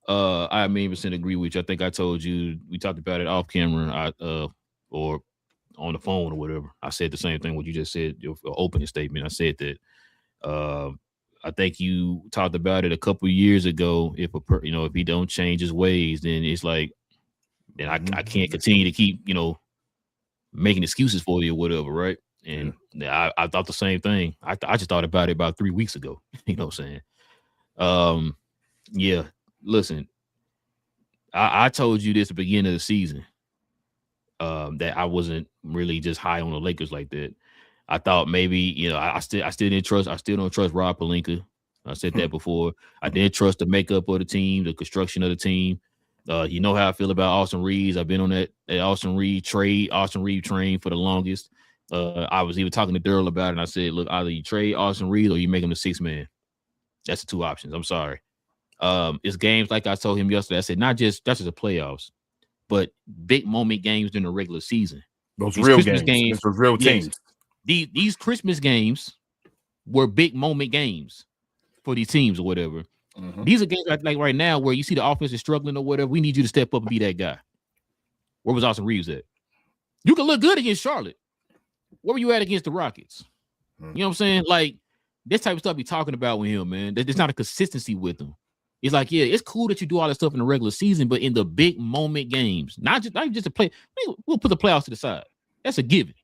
I 100% agree with you. I think I told you we talked about it off camera, or on the phone or whatever. I said the same thing what you just said, your opening statement. I said that I think you talked about it a couple of years ago. If if he don't change his ways, then it's like, then I can't continue to keep making excuses for you or whatever, right? And I thought the same thing. I just thought about it about 3 weeks ago. You know what I'm saying? Yeah. Listen, I told you this at the beginning of the season, that I wasn't really just high on the Lakers like that. I thought maybe, I still don't trust Rob Pelinka. I said that before. I didn't trust the makeup of the team, the construction of the team. You know how I feel about Austin Reeves. I've been on that Austin Reeves train for the longest. I was even talking to Daryl about it, and I said, look, either you trade Austin Reeves or you make him the sixth man. That's the two options. I'm sorry. It's games like I told him yesterday. I said, that's just the playoffs, but big moment games during the regular season. Those real games. Those real teams. These Christmas games were big moment games for these teams or whatever. These are games like right now where you see the offense is struggling or whatever. We need you to step up and be that guy. Where was Austin Reeves at? You can look good against Charlotte. Where were you at against the Rockets? You know what I'm saying? Like, this type of stuff we talking about with him, man. There's not a consistency with him. It's like, yeah, it's cool that you do all that stuff in the regular season, but in the big moment games, not just a play. We'll put the playoffs to the side. That's a given.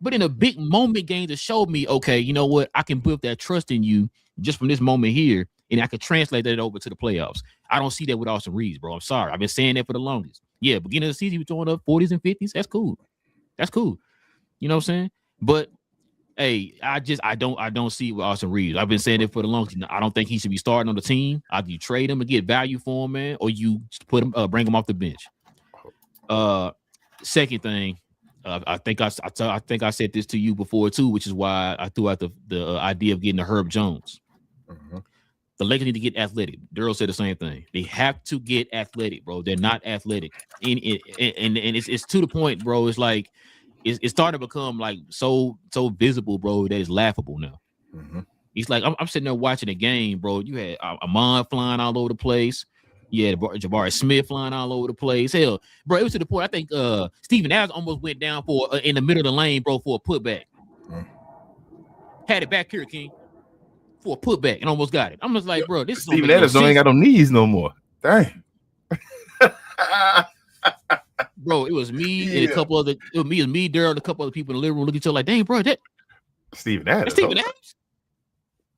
But in a big moment game to show me, okay, you know what? I can build that trust in you just from this moment here, and I can translate that over to the playoffs. I don't see that with Austin Reeves, bro. I'm sorry. I've been saying that for the longest. Yeah, beginning of the season, he was throwing up 40s and 50s. That's cool. You know what I'm saying? But hey, I don't see it with Austin Reeves. I've been saying it for the longest. I don't think he should be starting on the team. Either you trade him and get value for him, man, or you put him, bring him off the bench. Second thing, I think I said this to you before too, which is why I threw out the idea of getting the Herb Jones. The Lakers need to get athletic. Daryl said the same thing. They have to get athletic, bro. They're not athletic, and it's to the point, bro. It's like it's starting to become like so visible, bro, that it's laughable now. It's like I'm sitting there watching a game, bro. You had Amon flying all over the place. You had Jabari Smith flying all over the place. Hell, bro, it was to the point I think Steven Adams almost went down for in the middle of the lane, bro, for a putback. Had it back here, King, for a putback and almost got it. I'm just like, bro, this is Steven Adams ain't got no knees no more. Dang. Bro, it was me and a couple other. It was me, Daryl, and a couple other people in the living room looking at each other like, dang, bro, that Steven Adams. Steven Adams.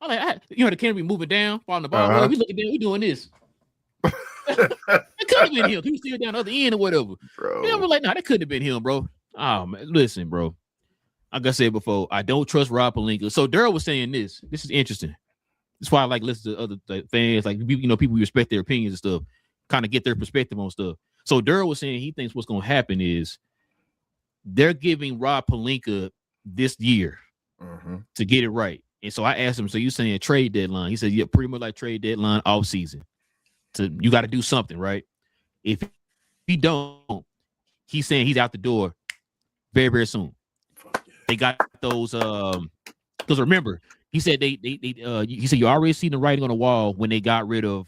I'm like, the camera be moving down, falling the ball. We looking down, we doing this. It could have been him. He was still down the other end or whatever. Bro. Yeah, I was like, nah, that couldn't have been him, bro. Oh man, listen, bro. Like I said before, I don't trust Rob Pelinka. So Daryl was saying this. This is interesting. That's why I like listen to other fans, like people we respect their opinions and stuff, kind of get their perspective on stuff. So Durr was saying he thinks what's going to happen is they're giving Rob Pelinka this year to get it right. And so I asked him, so you saying trade deadline? He said, yeah, pretty much like trade deadline off season. So you got to do something, right? If he don't, he's saying he's out the door very, very soon. They got those because remember, he said he said you already seen the writing on the wall when they got rid of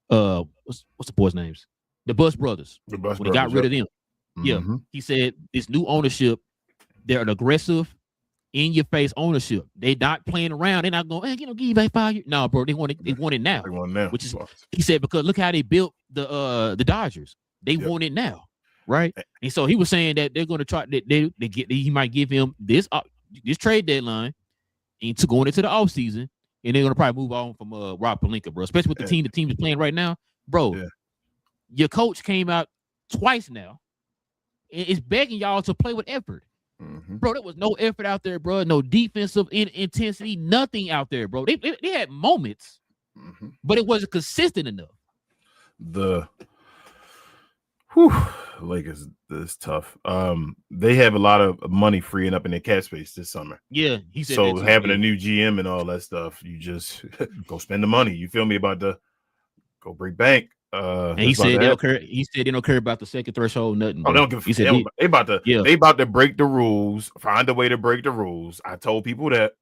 what's the boys' names? The Bus Brothers. When they got rid of them. Yeah. He said this new ownership, they're an aggressive, in your face ownership. They're not playing around. They're not going, give you back 5 years. No, bro, they want it now. They want it now. Which is he said, because look how they built the Dodgers. They want it now. Right. And so he was saying that they're going to try he might give him this trade deadline into going into the offseason, and they're going to probably move on from Rob Pelinka, bro. Especially with the team is playing right now. Bro, your coach came out twice now and is begging y'all to play with effort. Bro, there was no effort out there, bro. No defensive intensity, nothing out there, bro. They had moments, but it wasn't consistent enough. The Lakers is tough. They have a lot of money freeing up in their cap space this summer. Yeah, he said so. Having a new GM and all that stuff, you just go spend the money. You feel me? About to go break bank. And he said they don't care. He said they don't care about the second threshold, nothing. Bro. Oh, they don't give a fuck. They about to break the rules, find a way to break the rules. I told people that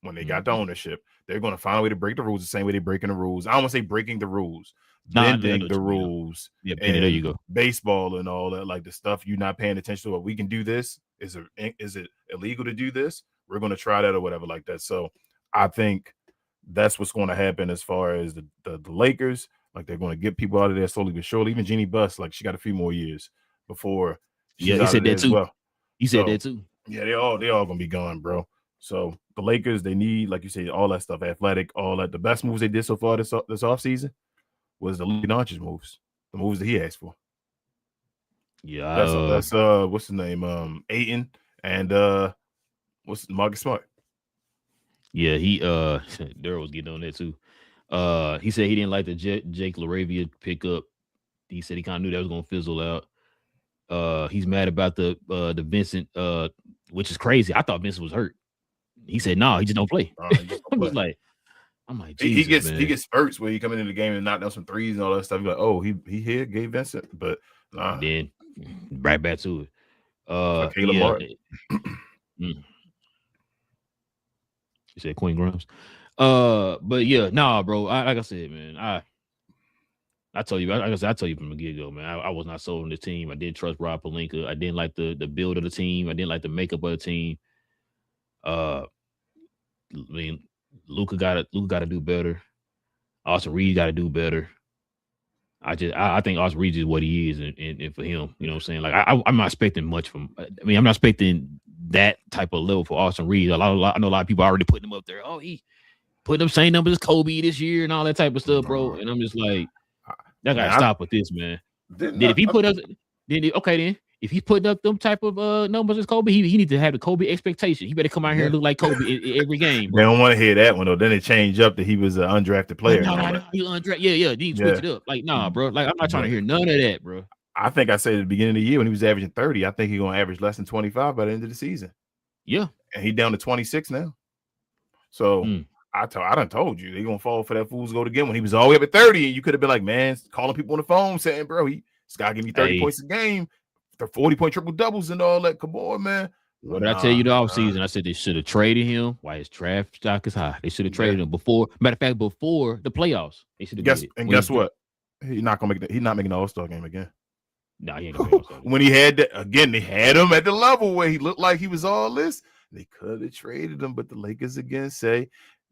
when they got the ownership, they're going to find a way to break the rules the same way they're breaking the rules. I don't want to say breaking the rules, bending the rules. Yeah, there you go. Baseball and all that, like the stuff you're not paying attention to. We can do this. Is it illegal to do this? We're going to try that or whatever like that. So I think that's what's going to happen as far as the Lakers. Like they're going to get people out of there slowly but surely. Even Jeannie Buss, like she got a few more years before. He said that too. Well. He said that too. Yeah, they all going to be gone, bro. So the Lakers, they need, like you said, all that stuff, athletic, all that. The best moves they did so far this offseason was the Luka Doncic moves, the moves that he asked for. Yeah, that's what's his name, Ayton and what's Marcus Smart. Yeah, Daryl was getting on that too. He said he didn't like the Jake LaRavia pickup. He said he kind of knew that was going to fizzle out. He's mad about the Vincent, which is crazy. I thought Vincent was hurt. He said, no, he just don't play. I'm like, Jesus, he gets spurts where he coming in the game and knock down some threes and all that stuff. You're like, oh, he here gave Vincent, but nah. Then right back to it. Caleb Martin. You said Queen Grimes. But yeah, nah, bro. Like I said, man, I told you, like I said, I told you from the get-go, man. I was not sold on this team. I didn't trust Rob Pelinka. I didn't like the build of the team. I didn't like the makeup of the team. I mean, Luka got to do better. Austin Reed got to do better. I think Austin Reed is what he is, and for him, you know what I'm saying? Like I'm not expecting much from. I mean, I'm not expecting that type of level for Austin Reed. I know a lot of people already putting him up there. Oh, he putting up same numbers as Kobe this year and all that type of stuff, bro. And I'm just like, y'all gotta stop with this, man. If he put up, if he's putting up them type of numbers as Kobe, he need to have the Kobe expectation. He better come out here and look like Kobe in every game. Bro. They don't want to hear that one though. Then they change up that he was an undrafted player. No, he undrafted. Yeah. Then switch it up. Like, nah, bro. Like, I'm not trying to hear none of that, bro. I think I said at the beginning of the year when he was averaging 30, I think he's gonna average less than 25 by the end of the season. Yeah, and he down to 26 now. So I done told you they gonna fall for that fool's gold again when he was all the way up at 30, and you could have been like, man, calling people on the phone saying, bro, he's got to give me 30 points a game. The 40-point triple doubles and all that. Come on, man. What did I tell you the offseason? I said they should have traded him while his draft stock is high. They should have traded him before. Matter of fact, before the playoffs. They should have. Guess what? He's not gonna make. He's not making the All-Star game again. No, he ain't gonna make All-Star game. When he had that again, they had him at the level where he looked like he was all this. They could have traded him, but the Lakers again say,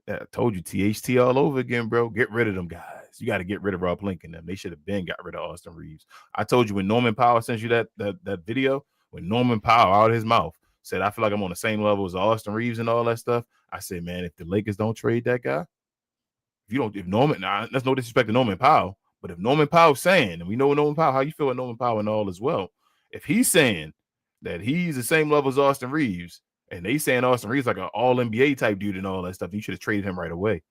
I told you, THT all over again, bro. Get rid of them guys. You got to get rid of Rob Pelinka and them. They should have been got rid of Austin Reeves. I told you when Norman Powell sent you that video, when Norman Powell out of his mouth said, I feel like I'm on the same level as Austin Reeves and all that stuff. I said, man, if the Lakers don't trade that guy, if Norman, that's no disrespect to Norman Powell, but if Norman Powell's saying, and we know Norman Powell, how you feel with Norman Powell and all as well, if he's saying that he's the same level as Austin Reeves, and they saying Austin Reeves like an all-NBA type dude and all that stuff, you should have traded him right away.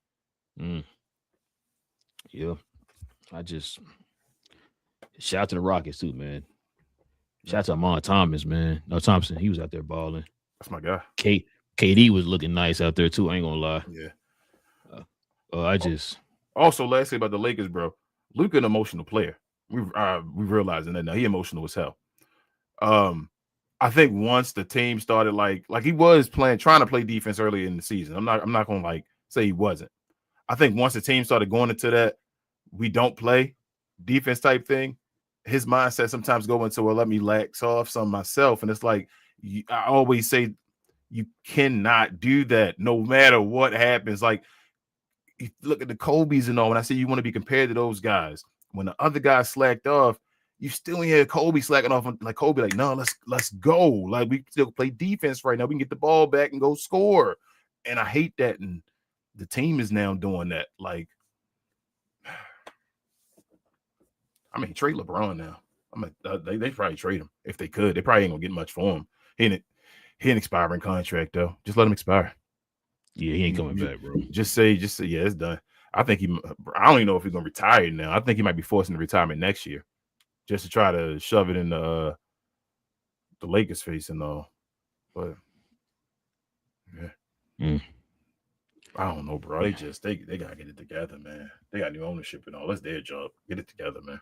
Yeah. Shout out to the Rockets too, man. Shout out to Amon Thomas, man. No Thompson, he was out there balling. That's my guy. KD was looking nice out there too. I ain't gonna lie. Yeah. I just Also, lastly about the Lakers, bro. Luka an emotional player. We realizing that now. He emotional as hell. I think once the team started like he was trying to play defense early in the season. I'm not gonna like say he wasn't. I think once the team started going into that we don't play defense type thing, his mindset sometimes go into, well, let me lax off some myself. And it's like I always say you cannot do that no matter what happens. Like you look at the Kobe's and all, when I say you want to be compared to those guys, when the other guys slacked off, you still hear Kobe slacking off. Like Kobe, like, no, let's go. Like we still play defense right now. We can get the ball back and go score. And I hate that. And the team is now doing that. Like, I mean, trade LeBron now. They probably trade him if they could. They probably ain't gonna get much for him. He ain't expiring contract though. Just let him expire. Yeah, he ain't coming back, bro. Just say, yeah, it's done. I think I don't even know if he's gonna retire now. I think he might be forced into retirement next year, just to try to shove it in the Lakers' face and all. But yeah, I don't know, bro. They gotta get it together, man. They got new ownership and all. That's their job. Get it together, man.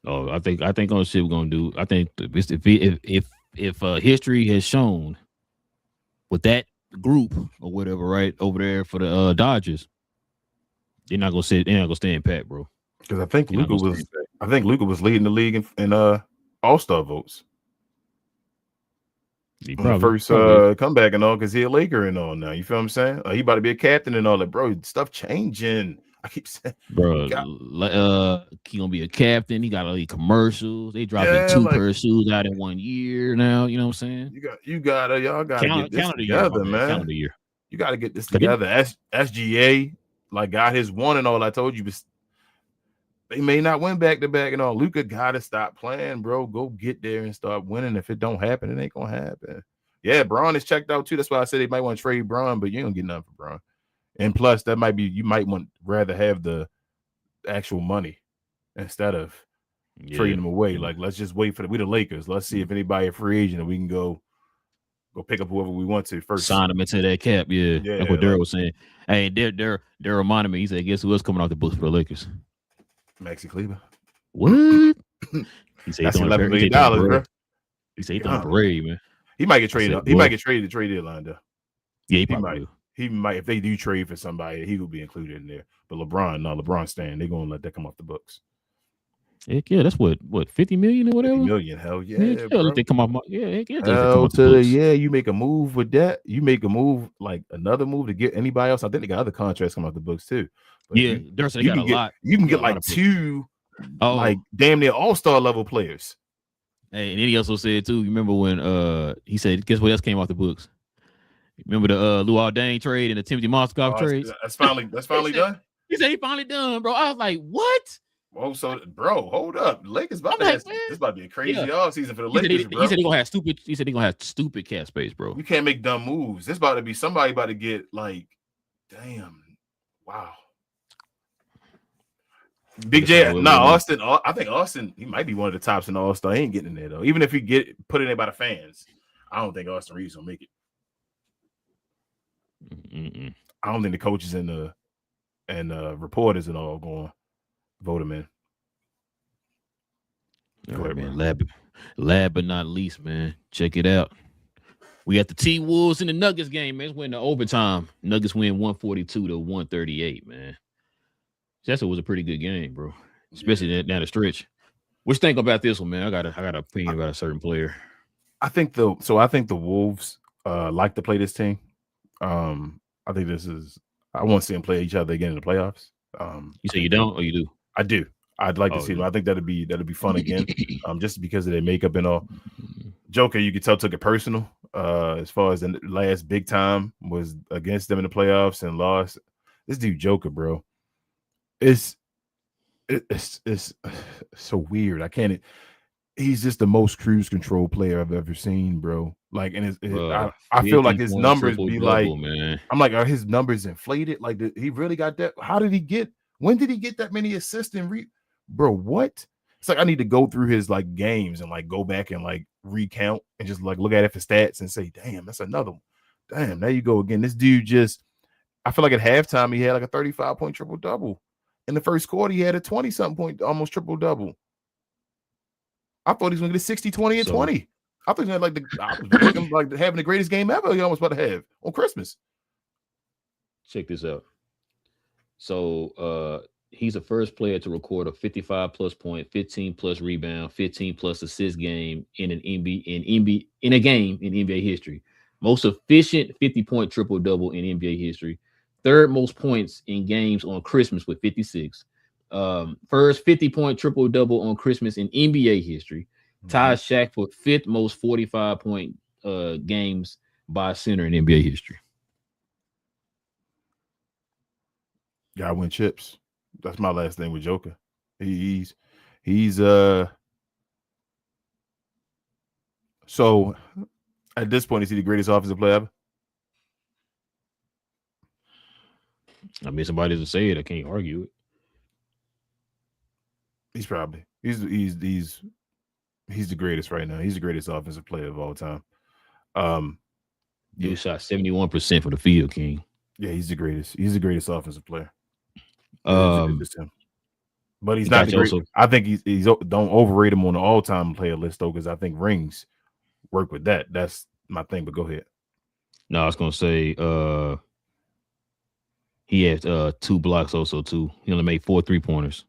Oh, I think on shit we're gonna do. I think if history has shown with that group or whatever, right over there for the Dodgers, they're not gonna stay in pat, bro. Because I think Luka was leading the league in All-Star votes. First comeback and all, because he a Laker and all now. You feel what I'm saying? He about to be a captain and all that, bro. Stuff changing. I keep saying, bro, he gonna be a captain. He got all these commercials. They dropping two pair of shoes out in 1 year now. You know what I'm saying? Y'all gotta get this together, man. Calendar year. You gotta get this together. SGA like got his one and all. I told you, but they may not win back to back and all. Luka gotta stop playing, bro. Go get there and start winning. If it don't happen, it ain't gonna happen. Yeah, Braun is checked out too. That's why I said they might want to trade Braun, but you don't get nothing for Braun. And plus, that might be you might rather have the actual money instead of trading them away. Like, let's just wait for we the Lakers. Let's see if anybody a free agent and we can go pick up whoever we want to first. Sign them into that cap. Yeah. That's what Daryl was saying. Hey, Daryl reminded me. He said, "Guess who else coming off the books for the Lakers? Maxi Kleber." What? He said that's $11 million, bro. He said he throwing a parade, man. He might get traded. He might get traded to trade deadline though. Yeah, he might. He might, if they do trade for somebody, he will be included in there. But LeBron's staying. They're gonna let that come off the books. Heck yeah, that's what 50 million or whatever. 50 million, hell yeah. Let they come off. You make a move with that. You make a move like another move to get anybody else. I think they got other contracts come off the books too. But yeah, they got a lot. You can get like two, like damn near all-star level players. Hey, and then he also said too. You remember when he said, "Guess what else came off the books?" Remember the Luol Deng trade and the Timothy Mozgov trade? That's finally done. He said he finally done, bro. I was like, what? Oh, so bro, hold up. Lakers this about to be a crazy offseason for the Lakers, bro. He said he gonna have stupid cap space, bro. You can't make dumb moves. This about to be somebody about to get like, damn, wow. Big J, Austin. I think Austin, he might be one of the tops in the All-Star. He ain't getting in there though. Even if he put in there by the fans, I don't think Austin Reeves will make it. I don't think the coaches and the reporters and all going to vote him in. All right, man. Last but not least, man. Check it out. We got the T-Wolves in the Nuggets game, man. It's winning the overtime. Nuggets win 142-138, man. That was a pretty good game, bro. Especially down the stretch. What you think about this one, man? I got an opinion about a certain player. I think the Wolves like to play this team. I think I want to see them play each other again in the playoffs. You say you don't, or you do? I do. I'd like to see them. I think that'd be fun again. Just because of their makeup and all. Joker, you could tell, took it personal. As far as the last big time was against them in the playoffs and lost. This dude Joker, bro. It's so weird. I can't. He's just the most cruise control player I've ever seen, bro. Like, and I feel like his numbers be like, man. I'm like, are his numbers inflated? Like, he really got that? How did he get? When did he get that many assists and bro? What? it's like I need to go through his like games and like go back and like recount and just like look at it for stats and say, damn, that's another one. Damn, there you go again. This dude just, I feel like at halftime he had like a 35-point triple-double. In the first quarter, he had a 20-something point, almost triple-double. I thought he was going to get a 60, 20, and 20. I thought he had I was looking like having the greatest game ever he almost about to have on Christmas. Check this out. So he's the first player to record a 55-plus point, 15-plus rebound, 15-plus assist game in an NBA in a game in NBA history. Most efficient 50-point triple-double in NBA history. Third most points in games on Christmas with 56. First 50-point triple-double on Christmas in NBA history. Ties Shaq for fifth most 45-point games by a center in NBA history. Gotta win chips. That's my last thing with Joker. He's so at this point, is he the greatest offensive player ever? I mean, somebody doesn't say it. I can't argue it. He's probably he's the greatest right now. He's the greatest offensive player of all time. You shot 71% for the field, King. Yeah, he's the greatest. He's the greatest offensive player. But he's not the great. I think he's don't overrate him on the all-time player list though, because I think rings work with that. That's my thing. But go ahead. No, I was gonna say he had 2 blocks also too. He only made 4 3-pointers.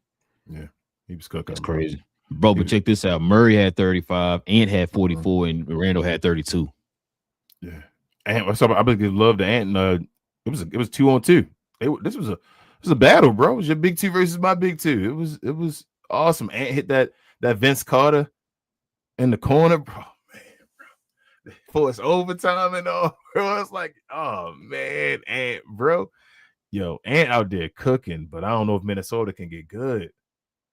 Yeah, he was cooking. That's crazy. Bro, but check this out. Murray had 35, Ant had 44, and Randall had 32. Yeah. Ant, I love the Ant. It was 2-on-2. This was a battle, bro. It was your big two versus my big two. It was awesome. Ant hit that Vince Carter in the corner, bro. Man, bro. Forced overtime and all. Bro, it's like, oh man, Ant, bro. Yo, Ant out there cooking, but I don't know if Minnesota can get good.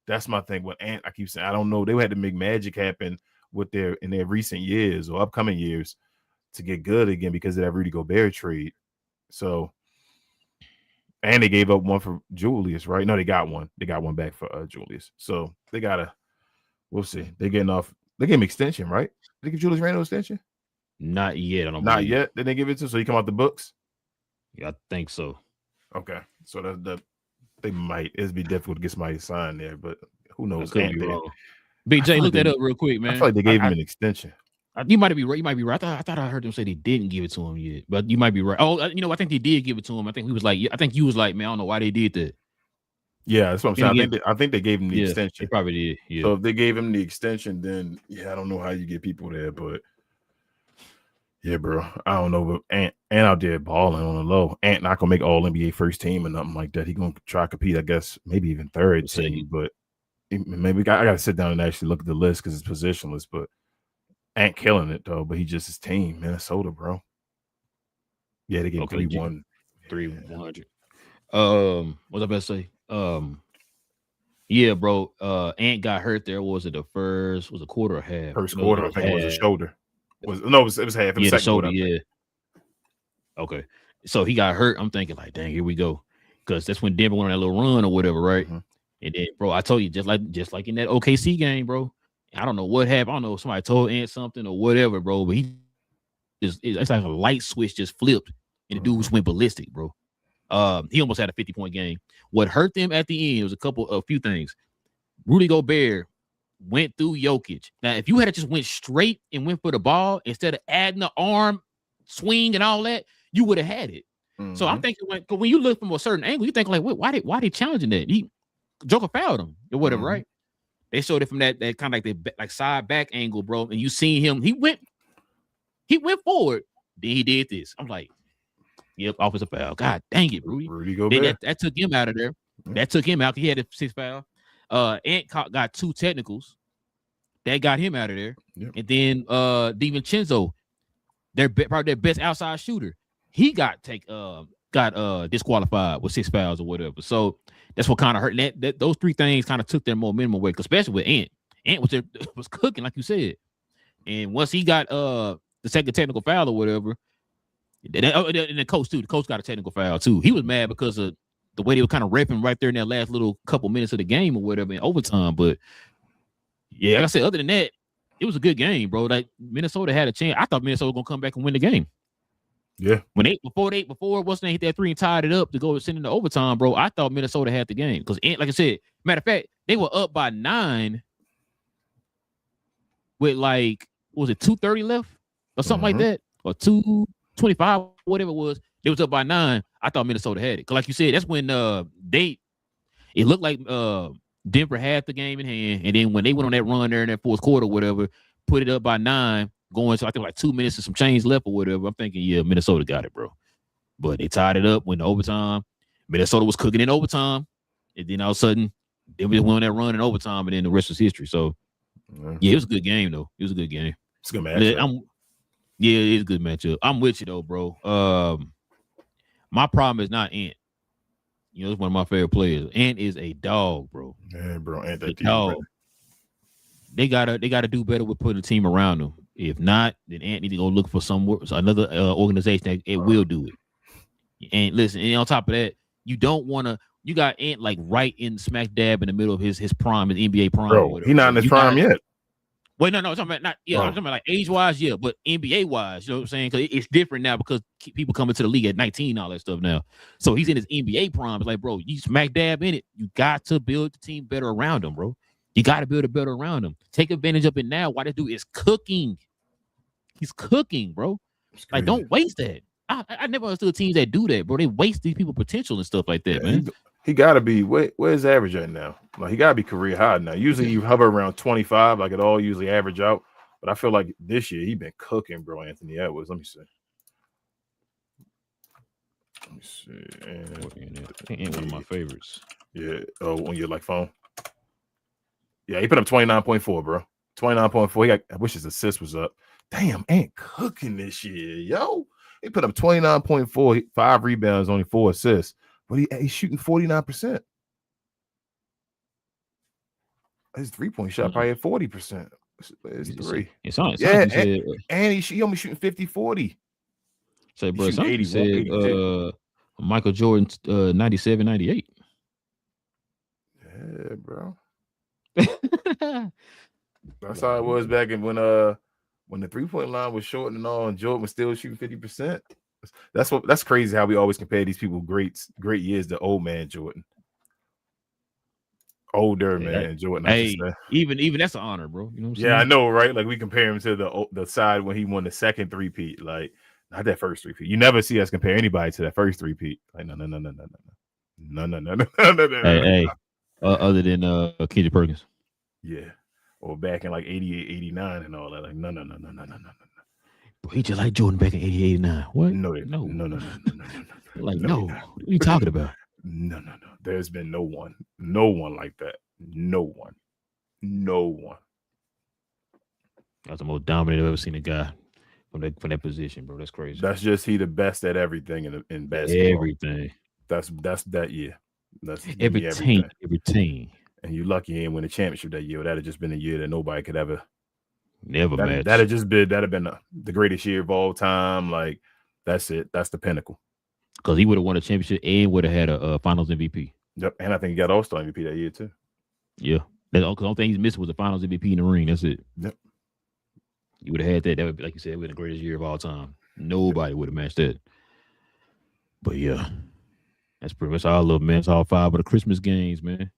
That's my thing with Ant. I keep saying I don't know. They had to make magic happen in their recent years or upcoming years to get good again because of that Rudy Gobert trade. So, and they gave up one for Julius, right? No, they got one. They got one back for Julius. So they we'll see. They gave him extension, right? Did they give Julius Randle extension? Not yet. I don't Not yet. Did they give it to? So he come out the books? Yeah, I think so. Okay, so that they might. It'd be difficult to get somebody signed there, but who knows? Big J, look that up real quick, man. I feel like they gave him an extension. You might be right. You might be right. I thought I heard them say they didn't give it to him yet, but you might be right. Oh, I think they did give it to him. I think he was like, you was like, man, I don't know why they did that. Yeah, that's what I'm saying. I think they gave him the extension. They probably did. Yeah. So if they gave him the extension, then I don't know how you get people there, but yeah, bro, I don't know. But Ant out there balling on the low. Ant not gonna make all NBA first team or nothing like that. He gonna try to compete, I guess, maybe even third team. But maybe I gotta sit down and actually look at the list because it's positionless. But Ant killing it though. But he just his team, Minnesota, bro. Yeah, they gave 3-1. 3-100. What was I about to say? Yeah, bro. Ant got hurt there. Was it the first? Was a quarter or half? First quarter, I think it was a shoulder. It was half. Yeah, the shoulder. Yeah. Okay, so he got hurt. I'm thinking like, dang, here we go, because that's when Denver went on that little run or whatever, right? Mm-hmm. And then, bro, I told you just like in that OKC game, bro. I don't know what happened. I don't know if somebody told Ant something or whatever, bro. But it's like a light switch just flipped, and the dude just went ballistic, bro. He almost had a 50-point game. What hurt them at the end was a few things. Rudy Gobert went through Jokic. Now, if you had just went straight and went for the ball instead of adding the arm swing and all that, you would have had it. Mm-hmm. So I'm thinking when you look from a certain angle, you think like, why they challenging that? Joker fouled him or whatever, mm-hmm. right? They showed it from that kind of like side back angle, bro. And you seen him. He went forward. Then he did this. I'm like, yep, offensive foul. God dang it, Rudy Gobert. That took him out of there. Mm-hmm. That took him out. He had a 6th foul. Ant got 2 technicals. That got him out of there. Yep. And then DiVincenzo, probably their best outside shooter. He got disqualified with 6 fouls or whatever. So that's what kind of hurt. That those 3 things kind of took their momentum away, especially with Ant. Ant was cooking, like you said. And once he got the second technical foul or whatever, and the coach too. The coach got a technical foul too. He was mad because of the way they were kind of repping right there in that last little couple minutes of the game or whatever in overtime. But Yeah, like I said, other than that, it was a good game, bro. Like Minnesota had a chance. I thought Minnesota was gonna come back and win the game. Yeah. Before Washington hit that 3 and tied it up to go send into overtime, bro. I thought Minnesota had the game because, like I said, matter of fact, they were up by 9 with like, what was it 2:30 left or something like that, or 2:25, whatever it was. They was up by 9. I thought Minnesota had it because, like you said, that's when it looked like Denver had the game in hand, and then when they went on that run there in that fourth quarter, whatever, put it up by 9. Going to, I think, like 2 minutes and some change left or whatever. I'm thinking, yeah, Minnesota got it, bro. But they tied it up, went to overtime. Minnesota was cooking in overtime. And then all of a sudden, they went on that run in overtime, and then the rest was history. So, yeah, it was a good game, though. It was a good game. It's a good matchup. Yeah, it's a good matchup. I'm with you, though, bro. My problem is not Ant. You know, it's one of my favorite players. Ant is a dog, bro. Yeah, bro. Ant that dog. They gotta do better with putting a team around them. If not, then Ant need to go look for another organization that it will do it. And listen, and on top of that, you don't want to. You got Ant like right in smack dab in the middle of his prime, his NBA prime. Bro, he's not in his prime yet. Wait, no, I'm talking about not. Yeah, I'm talking about like age wise, yeah, but NBA wise, you know what I'm saying? Because it's different now because people coming to the league at 19, all that stuff now. So he's in his NBA prime. It's like, bro, you smack dab in it. You got to build the team better around him, bro. You got to build it better around him. Take advantage of it now. Why this dude is cooking. He's cooking, bro. Like, don't waste that. I never understood teams that do that, bro. They waste these people's potential and stuff like that, man. He got to be, where's the average at now? Like, he got to be career high now. Usually you hover around 25, like it all usually average out. But I feel like this year he been cooking, bro, Anthony Edwards. Let me see. And one of my favorites. Yeah. Oh, on your like phone. Yeah, he put up 29.4, bro. 29.4. I wish his assist was up. Damn, Ant cooking this year, yo. He put up 29.4, 5 rebounds, only 4 assists. But he's shooting 49%. His 3-point shot probably at 40%. It's 3. It's on. And he only shooting 50-40. Say, bro, somebody said Michael Jordan 97, 98. Yeah, bro. That's how it was back in when the 3-point line was short and all, and Jordan was still shooting 50%. That's crazy how we always compare these people great years to old man Jordan. Older man Jordan. Hey, even that's an honor, bro. You know what I'm saying? I know, right? Like we compare him to the side when he won the second 3-peat, like not that first 3-peat. You never see us compare anybody to that first 3-peat. Like no. Hey. Other than Kendrick Perkins. Yeah. Or back in like 88, 89 and all that. Like no. Bro, he just like Jordan back in 88, 89. What? No. Like, no. What are you talking about? No. There's been no one like that. No one. That's the most dominant I've ever seen a guy from that position, bro. That's crazy. That's just he the best at everything in basketball. Everything. That's that year. That's everything. And you lucky he didn't win a championship that year. That'd have just been a year that nobody could ever match. That'd have been the greatest year of all time. Like that's it. That's the pinnacle. Because he would have won a championship and would have had a Finals MVP. Yep, and I think he got All-Star MVP that year too. Yeah, the only thing he's missing was the Finals MVP in the ring. That's it. Yep. You would have had that. That would be, like you said, it would have been the greatest year of all time. Nobody would have matched that. But yeah, that's pretty much all of them, man. It's all 5 of the Christmas games, man.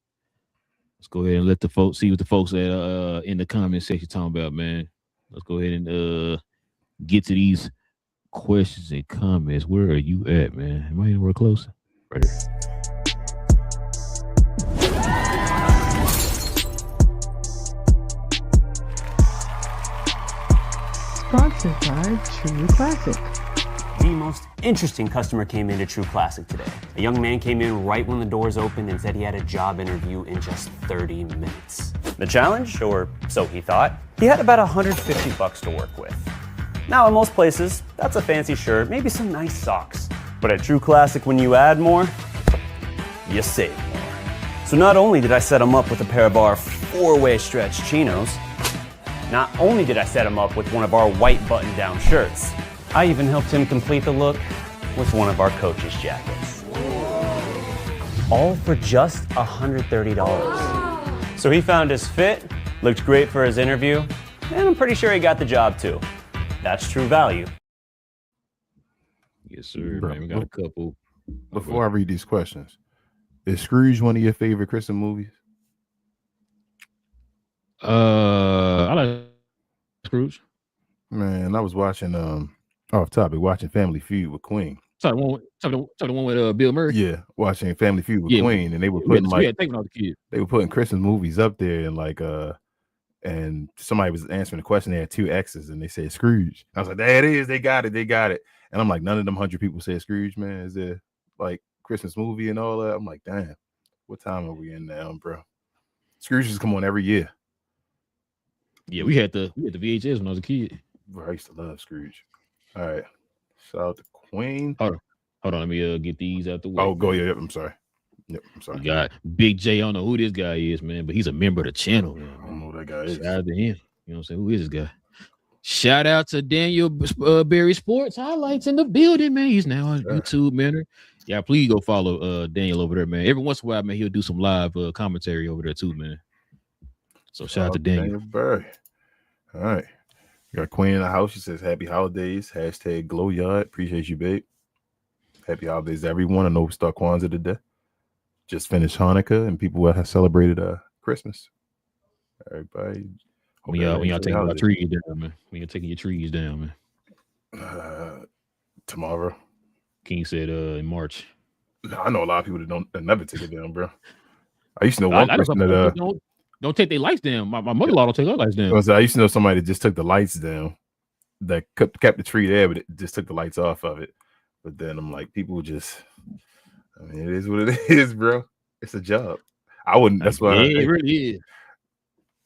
Let's go ahead and let the folks see what the folks at in the comment section talking about, man. Let's go ahead and get to these questions and comments. Where are you at, man? Am I anywhere closer? Right here. Sponsored by True Classic. The most interesting customer came into True Classic today. A young man came in right when the doors opened and said he had a job interview in just 30 minutes. The challenge, or so he thought, he had about $150 to work with. Now, in most places, that's a fancy shirt, maybe some nice socks. But at True Classic, when you add more, you save more. So not only did I set him up with a pair of our 4-way stretch chinos, not only did I set him up with one of our white button-down shirts, I even helped him complete the look with one of our coach's jackets. All for just $130. So he found his fit, Looked great for his interview, and I'm pretty sure he got the job too. That's true value. Yes, sir, Bro, man. We got a couple. Before I read these questions, is Scrooge one of your favorite Christmas movies? I like Scrooge. Man, I was watching off topic, watching Family Feud with Queen. The one with Bill Murray. Yeah, watching Family Feud with Queen, and they were putting they were putting Christmas movies up there, and like and somebody was answering the question. They had 2 X's, and they said Scrooge. I was like, there it is. They got it. And I'm like, none of them 100 people said Scrooge, man. Is there like Christmas movie and all that? I'm like, damn, what time are we in now, bro? Scrooge just come on every year. Yeah, we had the VHS when I was a kid. Bro, I used to love Scrooge. All right, shout out to Queen. Hold on, let me get these out the way. Oh, go yeah. I'm sorry. Yep, I'm sorry. We got Big J. I don't know who this guy is, man, but he's a member of the channel, man. I don't know who that guy is. Shout out to him. You know what I'm saying? Who is this guy? Shout out to Daniel Berry Sports Highlights in the building, man. He's now on YouTube, man. Yeah, please go follow Daniel over there, man. Every once in a while, man, he'll do some live commentary over there too, man. So shout out to Daniel Berry. All right. We got Queen in the house. She says, happy holidays. Hashtag GloYard. Appreciate you, babe. Happy holidays, everyone. I know we start Kwanzaa today. Just finished Hanukkah, and people have celebrated Christmas. Everybody. When y'all taking your trees down, man. When you're taking your trees down, man. Tomorrow. King said in March. No, I know a lot of people that never take it down, bro. I used to know one person that don't take their lights down. My mother-in-law don't take her lights down. I used to know somebody that just took the lights down, that kept the tree there, but it just took the lights off of it. But then I'm like, people just, I mean, it is what it is, bro. It's a job. I wouldn't. That's why. It really is.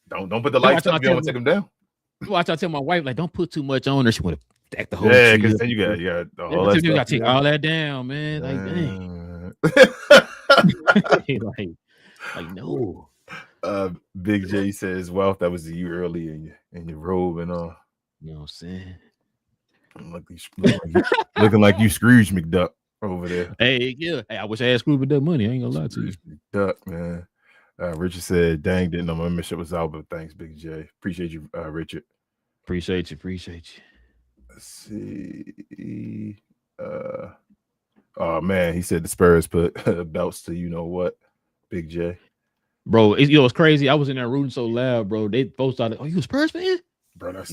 Don't put the lights up. You don't want to take them down. Watch, I tell my wife, like, don't put too much on her. She want to stack the whole tree. Because then you got all that stuff. You got to take all that down, man. Like, dang. like no. Big J says, "Well, that was you early in your robe and all." You know what I'm saying? Looking like you Scrooge McDuck over there. Hey, yeah. Hey, I wish I had Scrooge McDuck money. I ain't gonna lie to you. McDuck, man. Richard said, "Dang, didn't know my membership was out, but thanks, Big J. Appreciate you, Richard. Appreciate you. Let's see. Oh man, he said the Spurs put belts to you know what, Big J. Bro, it's crazy. I was in there rooting so loud, bro. They both started. Oh, you a Spurs fan? Bro, that's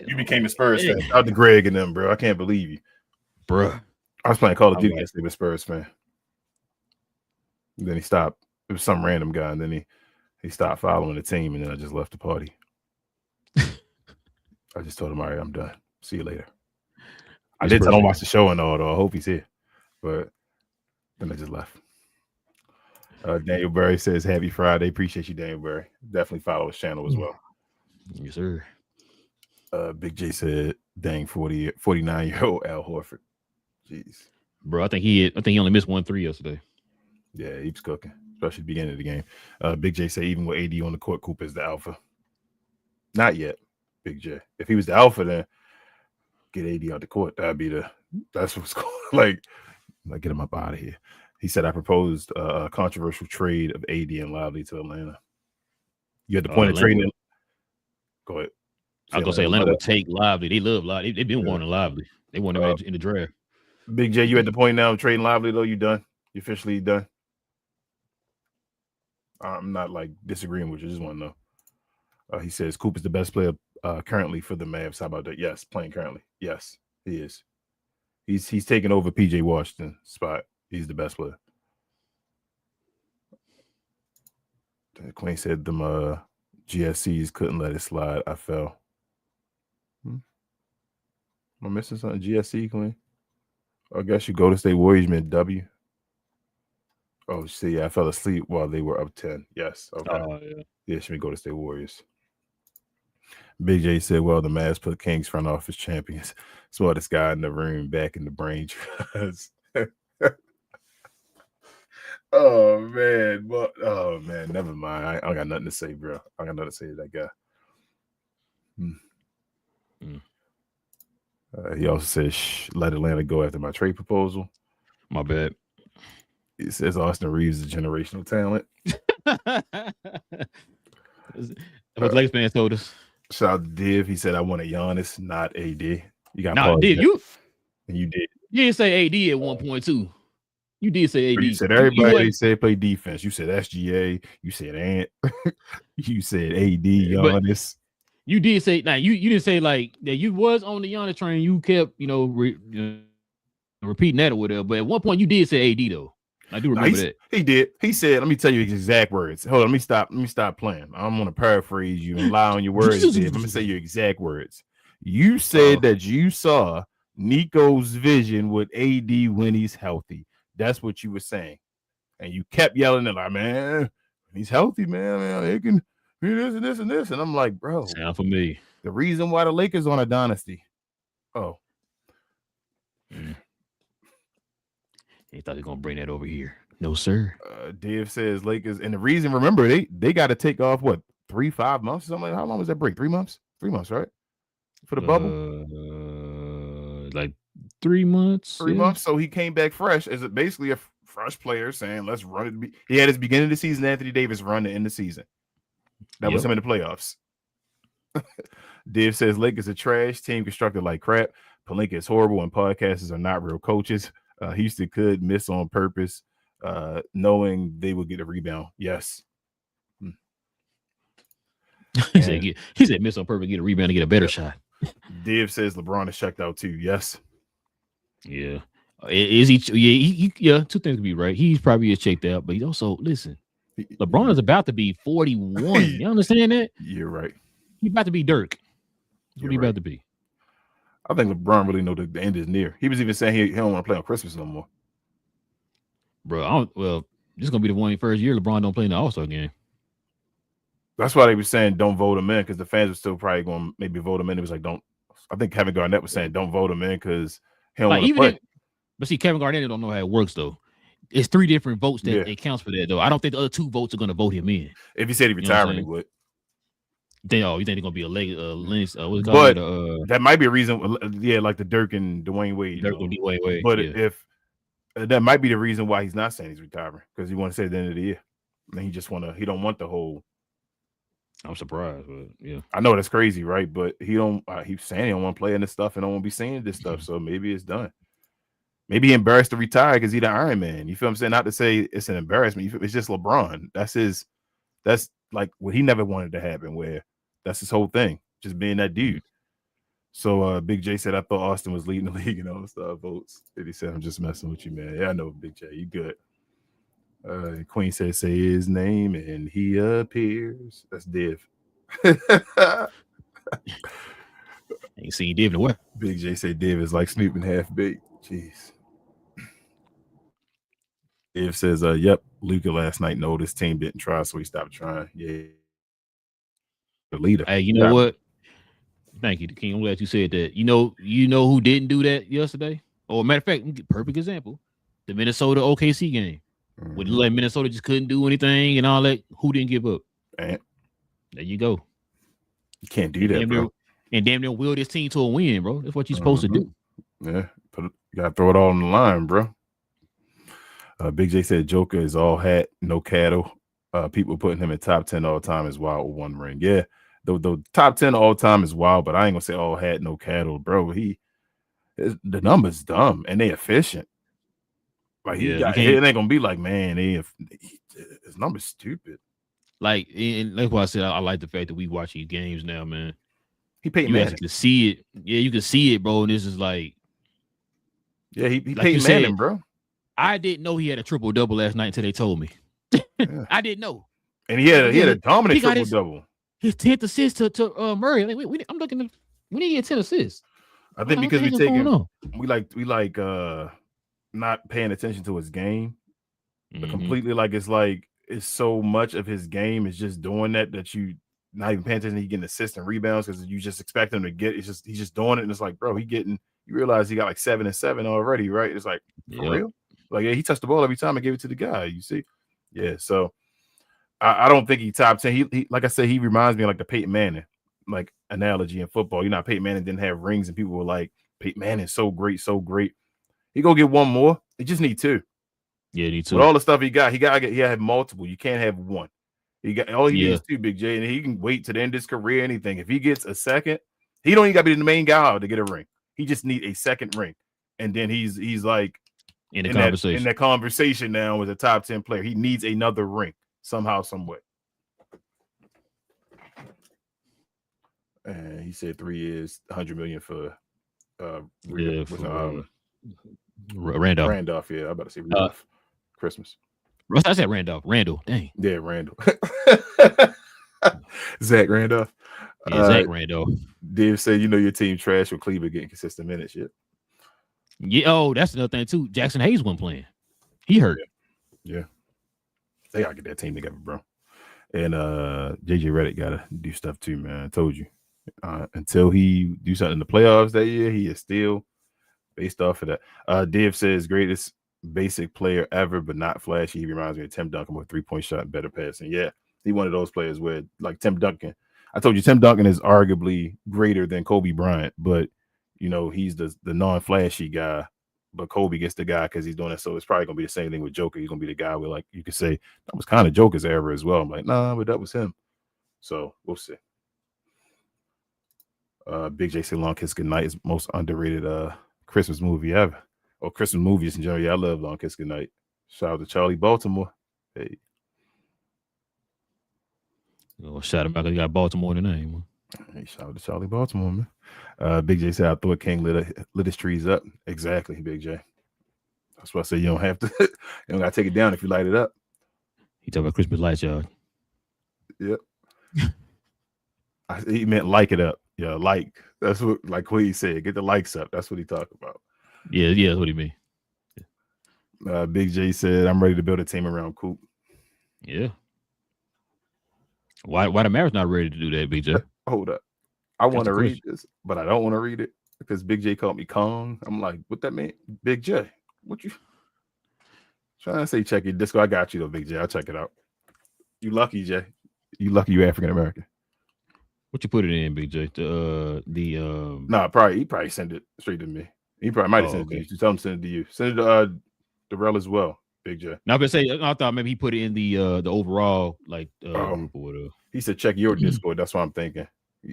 you became a Spurs fan. Out to Greg and them, bro. I can't believe you, bro. I was playing Call of Duty yesterday with Spurs fan. And then he stopped. It was some random guy, and then he stopped following the team, and then I just left the party. I just told him, all right, I'm done. See you later. I did tell him watch the show and all, though. I hope he's here. But then I just left. Daniel Berry says, happy Friday. Appreciate you, Daniel Berry. Definitely follow his channel as well. Yes, sir. Big J said, dang, 49-year-old Al Horford. Jeez. Bro, I think he only missed 1 3 yesterday. Yeah, he was cooking, especially at the beginning of the game. Big J said, even with AD on the court, Cooper is the alpha. Not yet, Big J. If he was the alpha, then get AD out the court. That's what's going on. Like, get him up out of here. He said, I proposed a controversial trade of AD and Lively to Atlanta. You had the point of trading. Go ahead. I was going to say Atlanta would take Lively. They love Lively. They've been wanting Lively. They want him in the draft. Big J, you at the point now of trading Lively, though? You done? You officially done? I'm not disagreeing with you. Just want to know. He says Cooper's the best player currently for the Mavs. How about that? Yes, playing currently. Yes, he is. He's taking over PJ Washington's spot. He's the best player. The Queen said them GSCs couldn't let it slide. I fell. Am I missing something? GSC, Queen? I guess you go to State Warriors meant W. Oh, see, I fell asleep while they were up 10. Yes. Okay. Yeah, should we go to State Warriors? Big J said, well, the Mavs put Kings front office champions. Smartest guy in the room, back in the brain trust. Oh man, never mind. I don't got nothing to say, bro. I got nothing to say to that guy. He also says, let Atlanta go after my trade proposal. My bad. He says Austin Reeves is a generational talent. what the Lakers fans told us. Shout out to Div. He said, I want a Giannis, not AD. You got Nah, Div, you did. You didn't say AD at one point too. You did say AD. You said everybody said play defense. You said SGA. You said Ant. You said AD, Giannis. You did say now. You didn't say like that. You was on the Giannis train. You kept repeating that or whatever. But at one point you did say AD though. I do remember that. He did. He said, "Let me tell you his exact words." Hold on. Let me stop playing. I'm gonna paraphrase you and lie on your words. Let me say your exact words. You said that you saw Nico's vision with AD when he's healthy. That's what you were saying, and you kept yelling at like, "Man, he's healthy, man. They can do this and this and this." And I'm like, "Bro, sound for me." The reason why the Lakers on a dynasty. He thought he was gonna bring that over here. No, sir. Dave says Lakers, and the reason, remember, they got to take off what 3-5 months or something. How long was that break? 3 months? 3 months, right? For the bubble, like 3 months. 3 months. So he came back fresh as basically a fresh player, saying, "Let's run it." He had his beginning of the season. Anthony Davis run to end the season. That was him in the playoffs. Dave says Lakers are trash. Team constructed like crap. Pelinka is horrible, and podcasters are not real coaches. Houston could miss on purpose, knowing they will get a rebound. Yes. He said miss on purpose, get a rebound to get a better shot. Div says LeBron is checked out too. Yes. Yeah. Is he? Yeah. Two things could be right. He's probably checked out, but he's also LeBron is about to be 41. You understand that? You're right. He's about to be Dirk. That's what he's about to be. I think LeBron really know the end is near. He was even saying he don't want to play on Christmas no more. Bro, this is gonna be the one first year LeBron don't play in the All-Star game. That's why they were saying don't vote him in, because the fans were still probably going to maybe vote him in. It was like I think Kevin Garnett was saying don't vote him in because he don't want to play. But see, Kevin Garnett don't know how it works though. It's 3 different votes that it counts for that though. I don't think the other 2 votes are gonna vote him in. If he said he retired, he would. You think they're gonna be a Lynch? But that might be a reason. Yeah, like the Dirk and Dwayne Wade. Dirk and Dwayne Wade. But if that might be the reason why he's not saying he's retiring, because he want to say at the end of the year, and he don't want the whole. I'm surprised, but yeah, I know that's crazy, right? But he's saying he don't want to play in this stuff and don't want to be saying this stuff. So maybe it's done. Maybe he embarrassed to retire because he's the Iron Man. You feel what I'm saying? Not to say it's an embarrassment. It's just LeBron. That's like what he never wanted to happen, where that's his whole thing, just being that dude. So Big J said, I thought Austin was leading the league in all-star votes. And he said, I'm just messing with you, man. Yeah, I know, Big J. You good. Queen said, say his name, and he appears. That's Div. Ain't seen Div in a while. Big J said Div is like Snoop and half baked. Jeez. Div says, yep, Luka last night noticed team didn't try, so he stopped trying. Yeah. The leader. Hey, you know what? Thank you, King. I'm glad you said that. You know who didn't do that yesterday? Or matter of fact, perfect example. The Minnesota OKC game. Mm-hmm. When like Minnesota just couldn't do anything and all that, who didn't give up? Ant. There you go. You can't do that, bro. And damn near will this team to a win, bro. That's what you're supposed to do. Yeah, you gotta throw it all on the line, bro. Big J said Joker is all hat, no cattle. People putting him in top 10 all time is wild with 1 ring. Yeah, the top 10 all time is wild, but I ain't gonna say all hat, no cattle, bro. The number's dumb and they efficient. Like it ain't gonna be like, man, his number's stupid. Like, and that's why I said I like the fact that we watch these games now, man. He paid you Manning. can see it. Yeah, you can see it, bro. And this is like, yeah, he like paid Manning, bro. I didn't know he had a triple-double last night until they told me. Yeah. I didn't know. And he had a dominant triple-double. His 10th assist to Murray. I'm looking at when he had 10 assists. I think because we like not paying attention to his game, but completely it's so much of his game is just doing that you not even paying attention. He getting assists and rebounds because you just expect him to get. He's just doing it, and it's like, bro, you realize he got like 7 and 7 already, right? It's like for real. Like, yeah, he touched the ball every time and gave it to the guy. You see, yeah. So I don't think he top 10. He like I said, he reminds me of like the Peyton Manning like analogy in football. You know, Peyton Manning didn't have rings, and people were like, Peyton Manning's so great, so great. He go get 1 more. He just need 2. Yeah, need 2. With all the stuff he got, he had multiple. You can't have 1. He got all he needs two, Big J, and he can wait to the end of his career. Anything. If he gets a second, he don't even got to be the main guy to get a ring. He just need a second ring, and then he's like in the conversation. In that conversation now with a top 10 player. He needs another ring somehow, some way. And he said 3 years, $100 million for Randolph. Randolph, yeah, I'm about to say Randolph. Christmas. I said Randolph. Randall, dang. Yeah, Randall. Zach Randolph. Yeah, Zach Randolph. Dave said, your team trash with Cleveland getting consistent minutes. Yeah. Oh, that's another thing too. Jackson Hayes wasn't playing. He hurt. Yeah. They gotta get that team together, bro. And JJ Redick gotta do stuff too, man. I told you. Until he do something in the playoffs that year, he is still based off of that. Div says greatest basic player ever, but not flashy. He reminds me of Tim Duncan with 3-point shot and better passing. Yeah, he one of those players where, like Tim Duncan. I told you Tim Duncan is arguably greater than Kobe Bryant, but he's the non-flashy guy. But Kobe gets the guy because he's doing it. So it's probably gonna be the same thing with Joker. He's gonna be the guy where, like, you could say that was kind of Joker's era as well. I'm like, nah, but that was him. So we'll see. Big J said Long Kiss Goodnight is most underrated Christmas movie ever. Or Christmas movies in general. Yeah, I love Long Kiss Goodnight. Shout out to Charlie Baltimore. Hey. Oh, shout out because he got Baltimore in the name. Hey, shout out to Charlie Baltimore, man. Big J said I thought King lit his trees up. Exactly, Big J. That's why I say you don't have to you don't gotta take it down if you light it up. He talking about Christmas lights, y'all. Yep. He meant like it up. Yeah, like. That's what he said. Get the likes up. That's what he talked about. Yeah, that's what he mean. Big J said, I'm ready to build a team around Coop. Yeah. Why the Mavericks not ready to do that, Big J? Hold up. I want to read this, but I don't want to read it because Big J called me Kong. I'm like, what that mean? Big J, what you trying to say? Check your Disco. I got you though, Big J. I'll check it out. You lucky, Jay. You lucky you African American. What you put it in, Big J? He probably sent it straight to me. He probably might have sent it to you. Tell him to send it to you. Send it to Relle as well, Big J. Now, I thought maybe he put it in the overall group or whatever. He said check your Discord. That's what I'm thinking.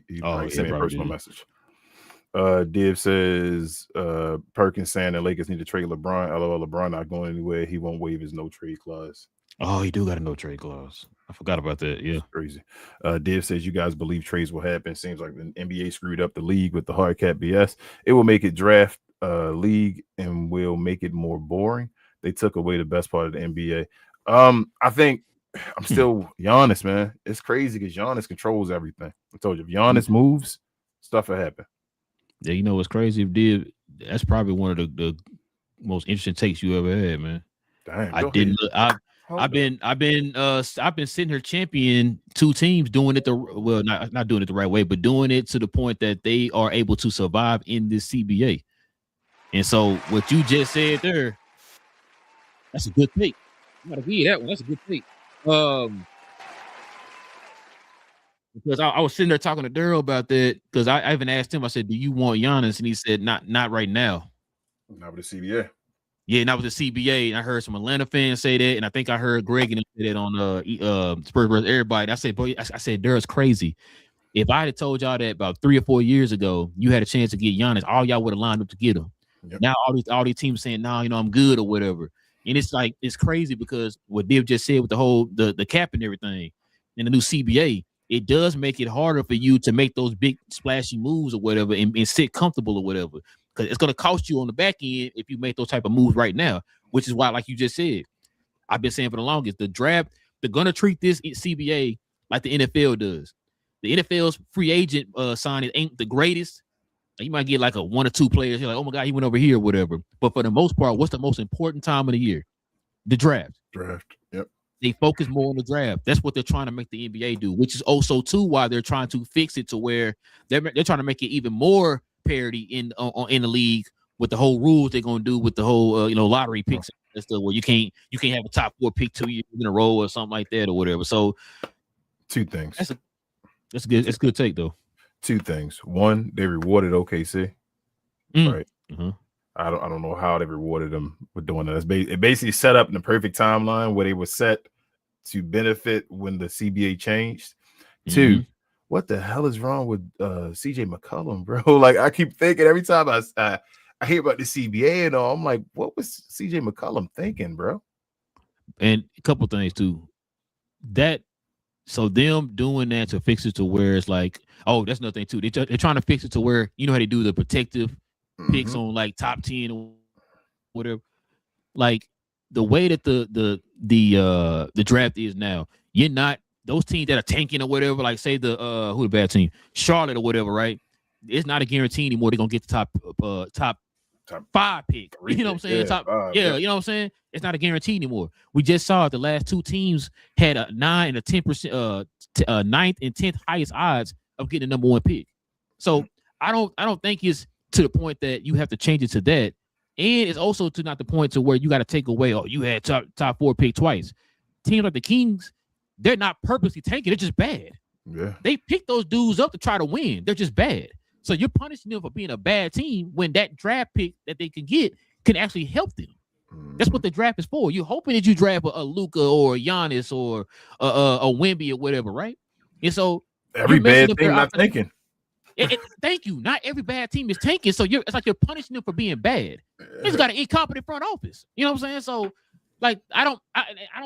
He probably sent me a personal message. Div says Perkins saying the Lakers need to trade LeBron. LOL, LeBron not going anywhere. He won't waive his no trade clause. Oh, he do got a no trade clause. I forgot about that. Yeah, that's crazy. Div says you guys believe trades will happen. Seems like the NBA screwed up the league with the hard cap BS. It will make it draft league and will make it more boring. They took away the best part of the NBA. I think I'm still Giannis, man. It's crazy because Giannis controls everything. I told you, if Giannis moves, stuff will happen. Yeah, you know what's crazy? That's probably one of the most interesting takes you ever had, man. Damn, I've been sitting here champion two teams doing it not doing it the right way, but doing it to the point that they are able to survive in this CBA. And so what you just said there, that's a good take. I'm gonna give you that one. That's a good take. Because I was sitting there talking to Daryl about that because I even asked him. I said, "Do you want Giannis?" And he said, "Not right now." Not with the CBA. Yeah, not with the CBA. And I heard some Atlanta fans say that, and I think I heard Greg and say that on Spurs vs. Everybody. And I said, "Boy, I said Daryl's crazy. If I had told y'all that about 3 or 4 years ago, you had a chance to get Giannis, all y'all would have lined up to get him. Yep. Now all these teams saying, "No, I'm good" or whatever." And it's like it's crazy because what Div just said with the whole the cap and everything, and the new CBA. It does make it harder for you to make those big splashy moves or whatever and sit comfortable or whatever. Because it's going to cost you on the back end if you make those type of moves right now, which is why, like you just said, I've been saying for the longest, the draft, they're going to treat this CBA like the NFL does. The NFL's free agent signing ain't the greatest. You might get like a 1 or 2 players. You're like, oh my God, he went over here or whatever. But for the most part, what's the most important time of the year? The draft. Yep. They focus more on the draft. That's what they're trying to make the NBA do, which is also too why they're trying to fix it to where they're trying to make it even more parity in the league with the whole rules they're going to do with the whole lottery picks and stuff where you can't have a top 4 pick 2 years in a row or something like that or whatever. So 2 things. That's good. It's a good take though. 2 things. One, they rewarded OKC. Right. Mm-hmm. I don't know how they rewarded them with doing that. It basically set up in the perfect timeline where they were set to benefit when the CBA changed. Mhm. 2, what the hell is wrong with CJ McCollum, bro? Like I keep thinking every time I hear about the CBA and all, I'm like, what was CJ McCollum thinking, bro? And a couple things too. So them doing that to fix it to where it's like, oh, that's another thing too. They're trying to fix it to where you know how they do the protective picks on like top 10 or whatever. Like the way that the draft is now, you're not those teams that are tanking or whatever. Like say the who the bad team, Charlotte or whatever, right? It's not a guarantee anymore. They're gonna get the top 5 pick. You know what I'm saying? You know what I'm saying? It's not a guarantee anymore. We just saw the last 2 teams had a 9 and a 10%, 9th and 10th highest odds of getting the number 1 pick. So I don't think it's to the point that you have to change it to that. And it's also to not the point to where you got to take away, oh, you had top 4 pick twice. Teams like the Kings, they're not purposely tanking, they're just bad. Yeah. They pick those dudes up to try to win. They're just bad. So you're punishing them for being a bad team when that draft pick that they can get can actually help them. That's what the draft is for. You're hoping that you draft a Luka or a Giannis or a Wemby or whatever, right? And so every bad team not tanking. Thank you. Not every bad team is tanking. So it's like you're punishing them for being bad. He's got an incompetent front office. You know what I'm saying? So like I don't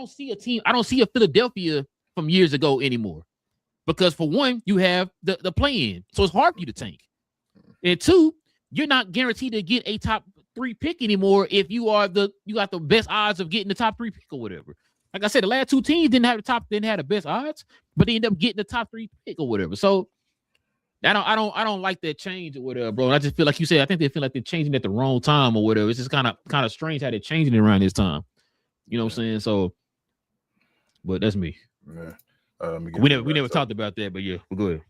see a team. I don't see a Philadelphia from years ago anymore. Because for one, you have the play-in. So it's hard for you to tank. And 2, you're not guaranteed to get a top 3 pick anymore if you got the best odds of getting the top 3 pick or whatever. Like I said, the last 2 teams didn't have the best odds, but they ended up getting the top 3 pick or whatever. So I don't like that change or whatever, bro. And I just feel like you said, I think they feel like they're changing at the wrong time or whatever. It's just kind of strange how they're changing it around this time. You know what I'm saying? So, but that's me. Yeah. We never talked about that, but yeah, we'll go ahead.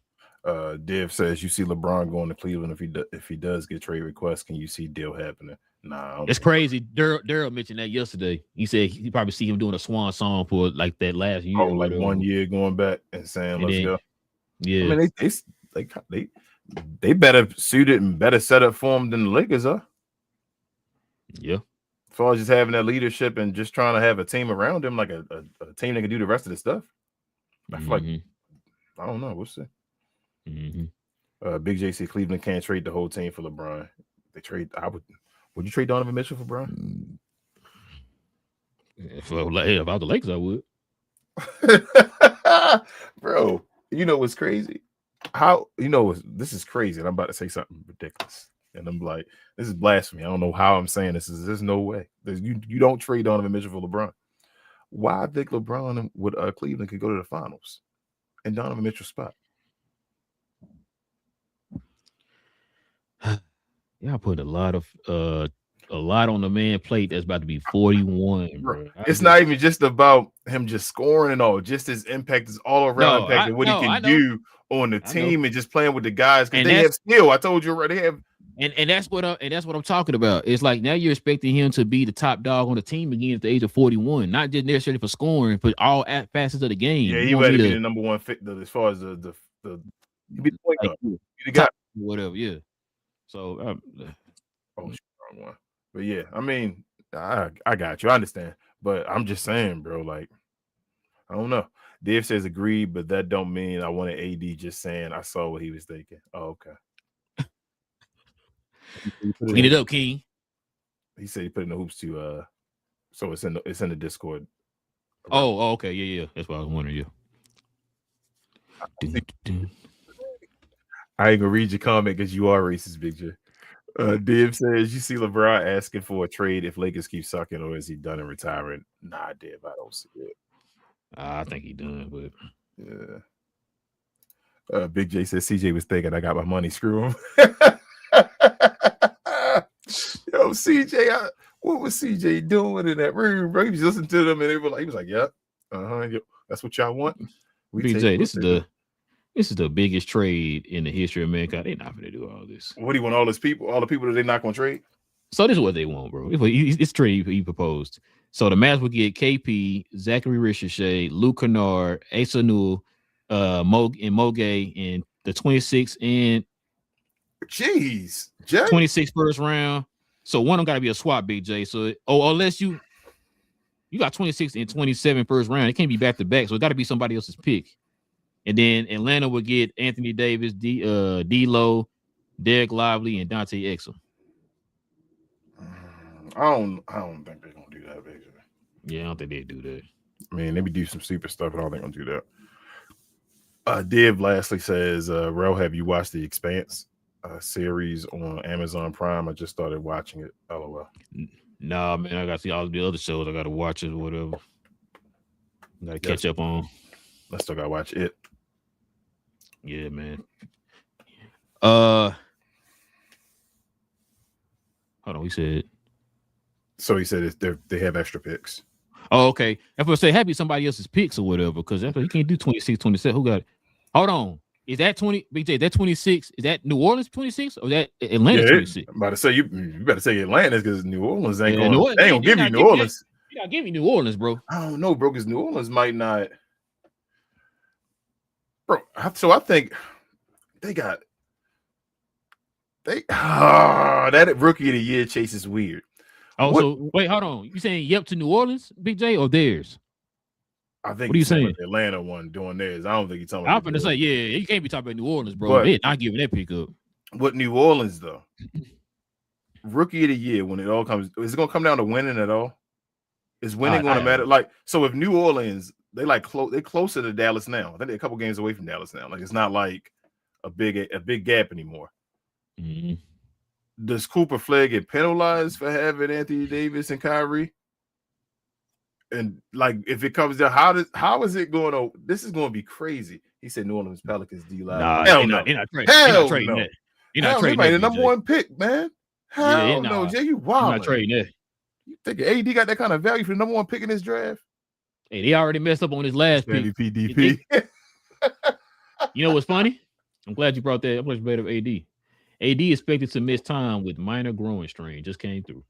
Div says you see LeBron going to Cleveland if he does get trade requests. Can you see deal happening? Nah, it's crazy. Daryl mentioned that yesterday. He said he probably see him doing a swan song for like that last year. Like 1 year going back and saying let's go. Yeah, I mean they better suited and better set up for him than the Lakers are. Yeah. As far as just having that leadership and just trying to have a team around him, like a team that can do the rest of the stuff. I feel like I don't know. We'll see. Big J said Cleveland can't trade the whole team for LeBron. They trade. Would you trade Donovan Mitchell for Bron? If I was the Lakers, I would. Bro, you know what's crazy? This is crazy, and I'm about to say something ridiculous. And I'm like, this is blasphemy. I don't know how I'm saying this. There's no way. You don't trade Donovan Mitchell for LeBron. Why think LeBron with Cleveland could go to the finals in Donovan Mitchell's spot? Y'all put a lot on the man plate that's about to be 41, bro. It's not even just about him just scoring and all, just his impact is all around impact and what he can do on the team and just playing with the guys because they have skill. I told you already, they have. And that's what I'm talking about. It's like now you're expecting him to be the top dog on the team again at the age of 41, not just necessarily for scoring, but all facets of the game. Yeah, he better be the number 1 fit as far as the be the point guard. Be the guy, whatever. Yeah. So, wrong one. But yeah, I mean, I got you. I understand, but I'm just saying, bro. Like, I don't know. Dave says agree, but that don't mean I wanted AD. Just saying, I saw what he was thinking. Oh, okay. Clean it up, King. He said he put in the hoops to so it's in the Discord. Oh, okay, yeah. That's what I was wondering. Yeah. I ain't gonna read your comment because you are racist, Big J. Div says you see LeBron asking for a trade if Lakers keep sucking, or is he done and retiring? Nah, Div, I don't see it. I think he done, but yeah. Big J says CJ was thinking I got my money. Screw him. Yo, CJ, what was CJ doing in that room, bro? He was listening to them, and he was like, "Yep, that's what y'all want." BJ, this is the biggest trade in the history of mankind. They're not going to do all this. What do you want? All the people that they're not going to trade? So this is what they want, bro. It's trade he proposed. So the Mavs would get KP, Zachary Ricochet, Luke Kennard, Asa Newell, Moge, and the 26th and 26th first round. So one of them got to be a swap, Big J. So unless you You got 26 and 27 first round. It can't be back to back, so it got to be somebody else's pick. And then Atlanta would get Anthony Davis, D-Lo, Derek Lively, and Dante Exum. I don't think they're gonna do that, basically. Yeah, I don't think they do that. I mean, they be do some stupid stuff, but I don't think they're gonna do that. Div lastly says, Rel, have you watched The Expanse series on Amazon Prime? I just started watching it. LOL. Nah, man, I got to see all the other shows. I got to watch it or whatever. Got to catch up on. I still got to watch it. Yeah, man. Hold on, he said. So he said they have extra picks. Oh, okay. If I say happy somebody else's picks or whatever, because he can't do 26, 27. Who got it? Hold on. Is that 20? BJ, that 26? Is that New Orleans 26 or that Atlanta 26? I'm about to say you better say Atlanta because New Orleans ain't going. Orleans, they ain't gonna give you New Orleans. You gotta give me New Orleans, bro. I don't know, bro, because New Orleans might not. Bro, so I think that rookie of the year chase is weird. Oh, so wait, hold on. You saying yep to New Orleans, Big J, or theirs? I think what are you saying? The Atlanta one doing theirs. I don't think you're talking I'm about. gonna say, yeah, you can't be talking about New Orleans, bro. They're not giving that pick up. What New Orleans though? Rookie of the year, when it all comes, is it gonna come down to winning at all? Is winning gonna matter? Like, so if New Orleans, they're closer to Dallas now. I think they're a couple games away from Dallas now. Like, it's not like a big gap anymore. Mm-hmm. Does Cooper Flag get penalized for having Anthony Davis and Kyrie? And like, if it comes down, how is it going to? This is going to be crazy. He said New Orleans Pelicans D-Live. Nah, hell no. You're not trading no. that. You're not trading that. The number one pick, man. Hell no, Jay, you wild. I'm not trading that. You think AD got that kind of value for the number one pick in this draft? Hey, they already messed up on his last pick. DP. You know what's funny? I'm glad you brought that. I'm much better of AD. AD expected to miss time with minor growing strain. Just came through.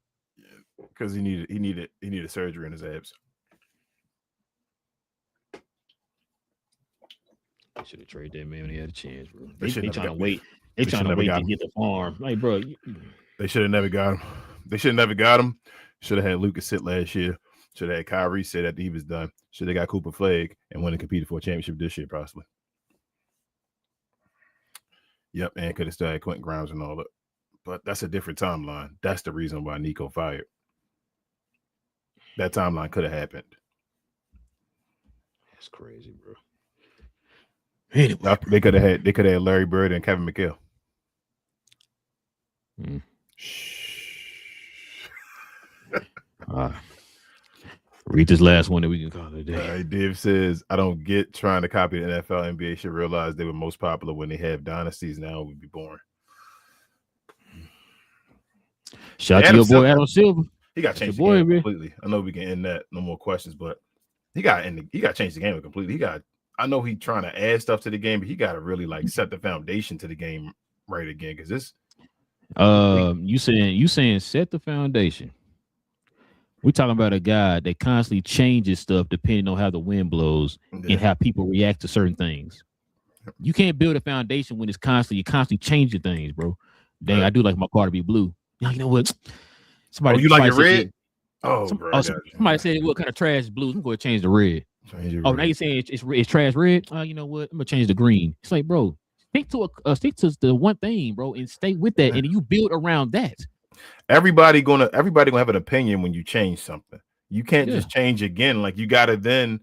Because he needed surgery in his abs. They should have traded that man when he had a chance, bro. They trying to wait. They trying to wait to get the farm. Like, bro, they should have never got him. They should have never got him. Should have had Lucas sit last year. Should have had Kyrie sit after he was done. Should have got Cooper Flag and went and competed for a championship this year, possibly. Yep, and could have still had Quentin Grimes and all that. But that's a different timeline. That's the reason why Nico fired. That timeline could have happened. That's crazy, bro. Anyway, they could have had Larry Bird and Kevin McHale. Read this last one that we can call it a day. Dave says, I don't get trying to copy the NFL. NBA should realize they were most popular when they have dynasties. Now it would be boring. Shout out to your boy Adam Silver. He got changed the game completely. I know we can end that. No more questions, but he got changed the game completely. I know he's trying to add stuff to the game, but he got to really like set the foundation to the game right again. Because this, you saying set the foundation. We're talking about a guy that constantly changes stuff depending on how the wind blows and how people react to certain things. You can't build a foundation when you're constantly changing things, bro. Dang, I do like my car to be blue. You know what? You like it red? Somebody said, what kind of trash blue? I'm going to change the red. Now you're saying it's trash red? You know what? I'm going to change the green. It's like, bro, stick to the one thing, bro, and stay with that, and you build around that. Everybody gonna have an opinion when you change something. You can't just change again. Like, you gotta then,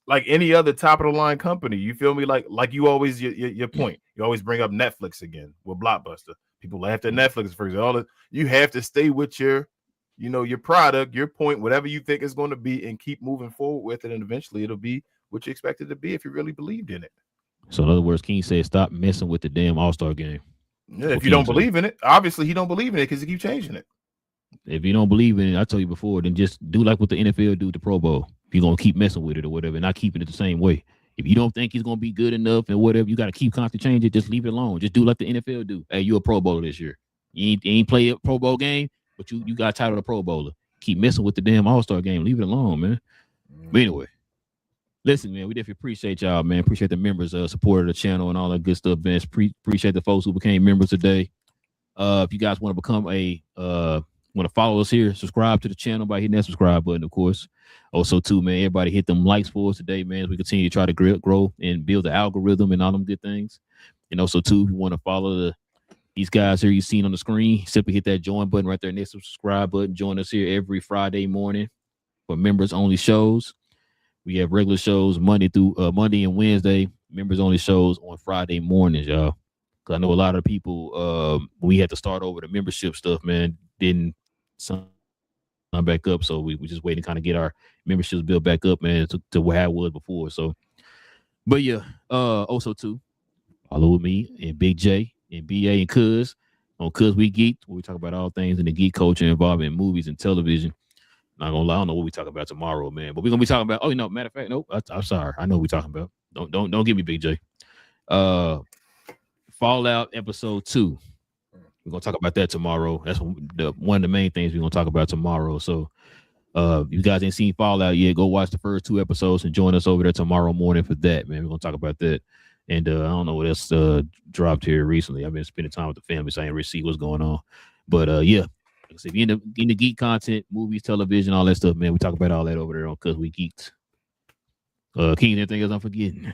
like any other top of the line company, you feel me? Like you always your point. You always bring up Netflix again with Blockbuster. People laughed at Netflix for example. You have to stay with your product, your point, whatever you think is going to be, and keep moving forward with it. And eventually it'll be what you expect it to be if you really believed in it. So in other words, King said, stop messing with the damn All-Star game. Yeah, if you don't believe in it, obviously he don't believe in it because he keeps changing it. If you don't believe in it, I told you before, then just do like what the NFL do with the Pro Bowl. If you're gonna keep messing with it or whatever, not keeping it the same way. If you don't think he's gonna be good enough and whatever, you got to keep constantly changing it. Just leave it alone. Just do like the NFL do. Hey, you're a Pro Bowler this year. You ain't play a Pro Bowl game, but you got title of Pro Bowler. Keep messing with the damn All-Star game. Leave it alone, man. But anyway. Listen, man, we definitely appreciate y'all, man. Appreciate the members support of the channel and all that good stuff, man. Appreciate the folks who became members today. If you guys want to become want to follow us here, subscribe to the channel by hitting that subscribe button, of course. Also, too, man, everybody hit them likes for us today, man, as we continue to try to grow and build the algorithm and all them good things. And also, too, if you want to follow these guys here you've seen on the screen, simply hit that join button right there next to the subscribe button. Join us here every Friday morning for members only shows. We have regular shows Monday and Wednesday, members only shows on Friday mornings, y'all. Because I know a lot of people, when we had to start over the membership stuff, man, didn't sign back up. So we just waiting to kind of get our memberships built back up, man, to where it was before. So, but yeah, also too, follow me and Big J and BA and Cuz on Cuz We Geek, where we talk about all things in the geek culture involving movies and television. Not gonna lie, I don't know what we talk about tomorrow, man. But we're gonna be talking about. Oh, matter of fact, nope. I'm sorry. I know what we're talking about. Don't give me Big J. Fallout episode 2. We're gonna talk about that tomorrow. That's one of the main things we're gonna talk about tomorrow. So, if you guys ain't seen Fallout yet, go watch the first 2 episodes and join us over there tomorrow morning for that, man. We're gonna talk about that. And I don't know what else dropped here recently. I've been spending time with the family, so I ain't really see what's going on. But yeah. If you're in the geek content, movies, television, all that stuff, man, we talk about all that over there on Cuz We Geeked. King, anything else I'm forgetting?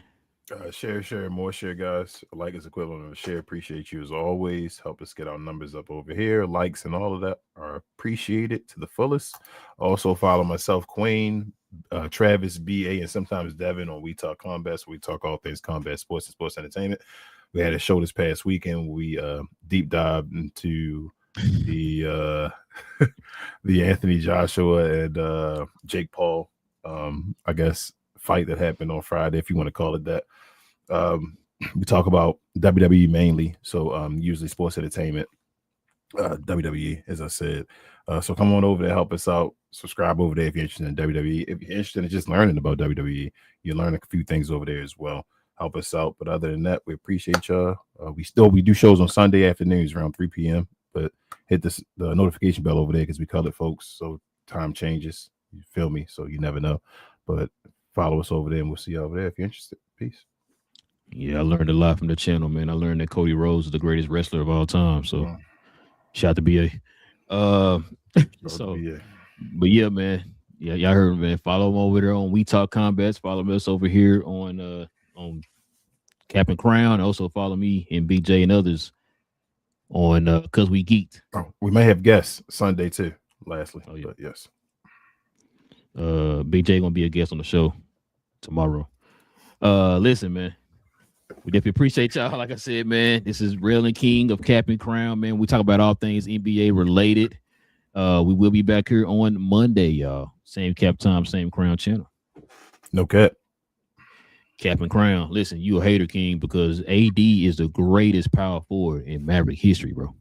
Share, more share, guys. A like is equivalent of a share. Appreciate you as always. Help us get our numbers up over here. Likes and all of that are appreciated to the fullest. Also follow myself, Queen, Travis, BA, and sometimes Devin on We Talk Combat. So we talk all things combat sports and sports entertainment. We had a show this past weekend. We deep dived into the Anthony Joshua and Jake Paul I guess fight that happened on Friday, if you want to call it that. We talk about WWE mainly, so usually sports entertainment, WWE, as I said. So come on over there, help us out. Subscribe over there if you're interested in WWE. If you're interested in just learning about WWE, you learn a few things over there as well. Help us out. But other than that, we appreciate y'all. We do shows on Sunday afternoons around 3 p.m. But hit the notification bell over there because we colored folks, so time changes. You feel me? So you never know. But follow us over there, and we'll see you over there if you're interested. Peace. Yeah, I learned a lot from the channel, man. I learned that Cody Rhodes is the greatest wrestler of all time. So shout out to BA. But yeah, man. Yeah, y'all heard, man. Follow him over there on We Talk Combats. Follow us over here on Cap and Crown. Also follow me and Big J and others on Cuz We Geeked. We may have guests Sunday too, lastly. Oh, yeah. But yes. Big J gonna be a guest on the show tomorrow. Listen, man. We definitely appreciate y'all. Like I said, man, this is Relle and King of Cap and Crown, man. We talk about all things NBA related. We will be back here on Monday, y'all. Same cap time, same crown channel. No cap. Cap and Crown. Listen, you a hater, King, because AD is the greatest power forward in Maverick history, bro.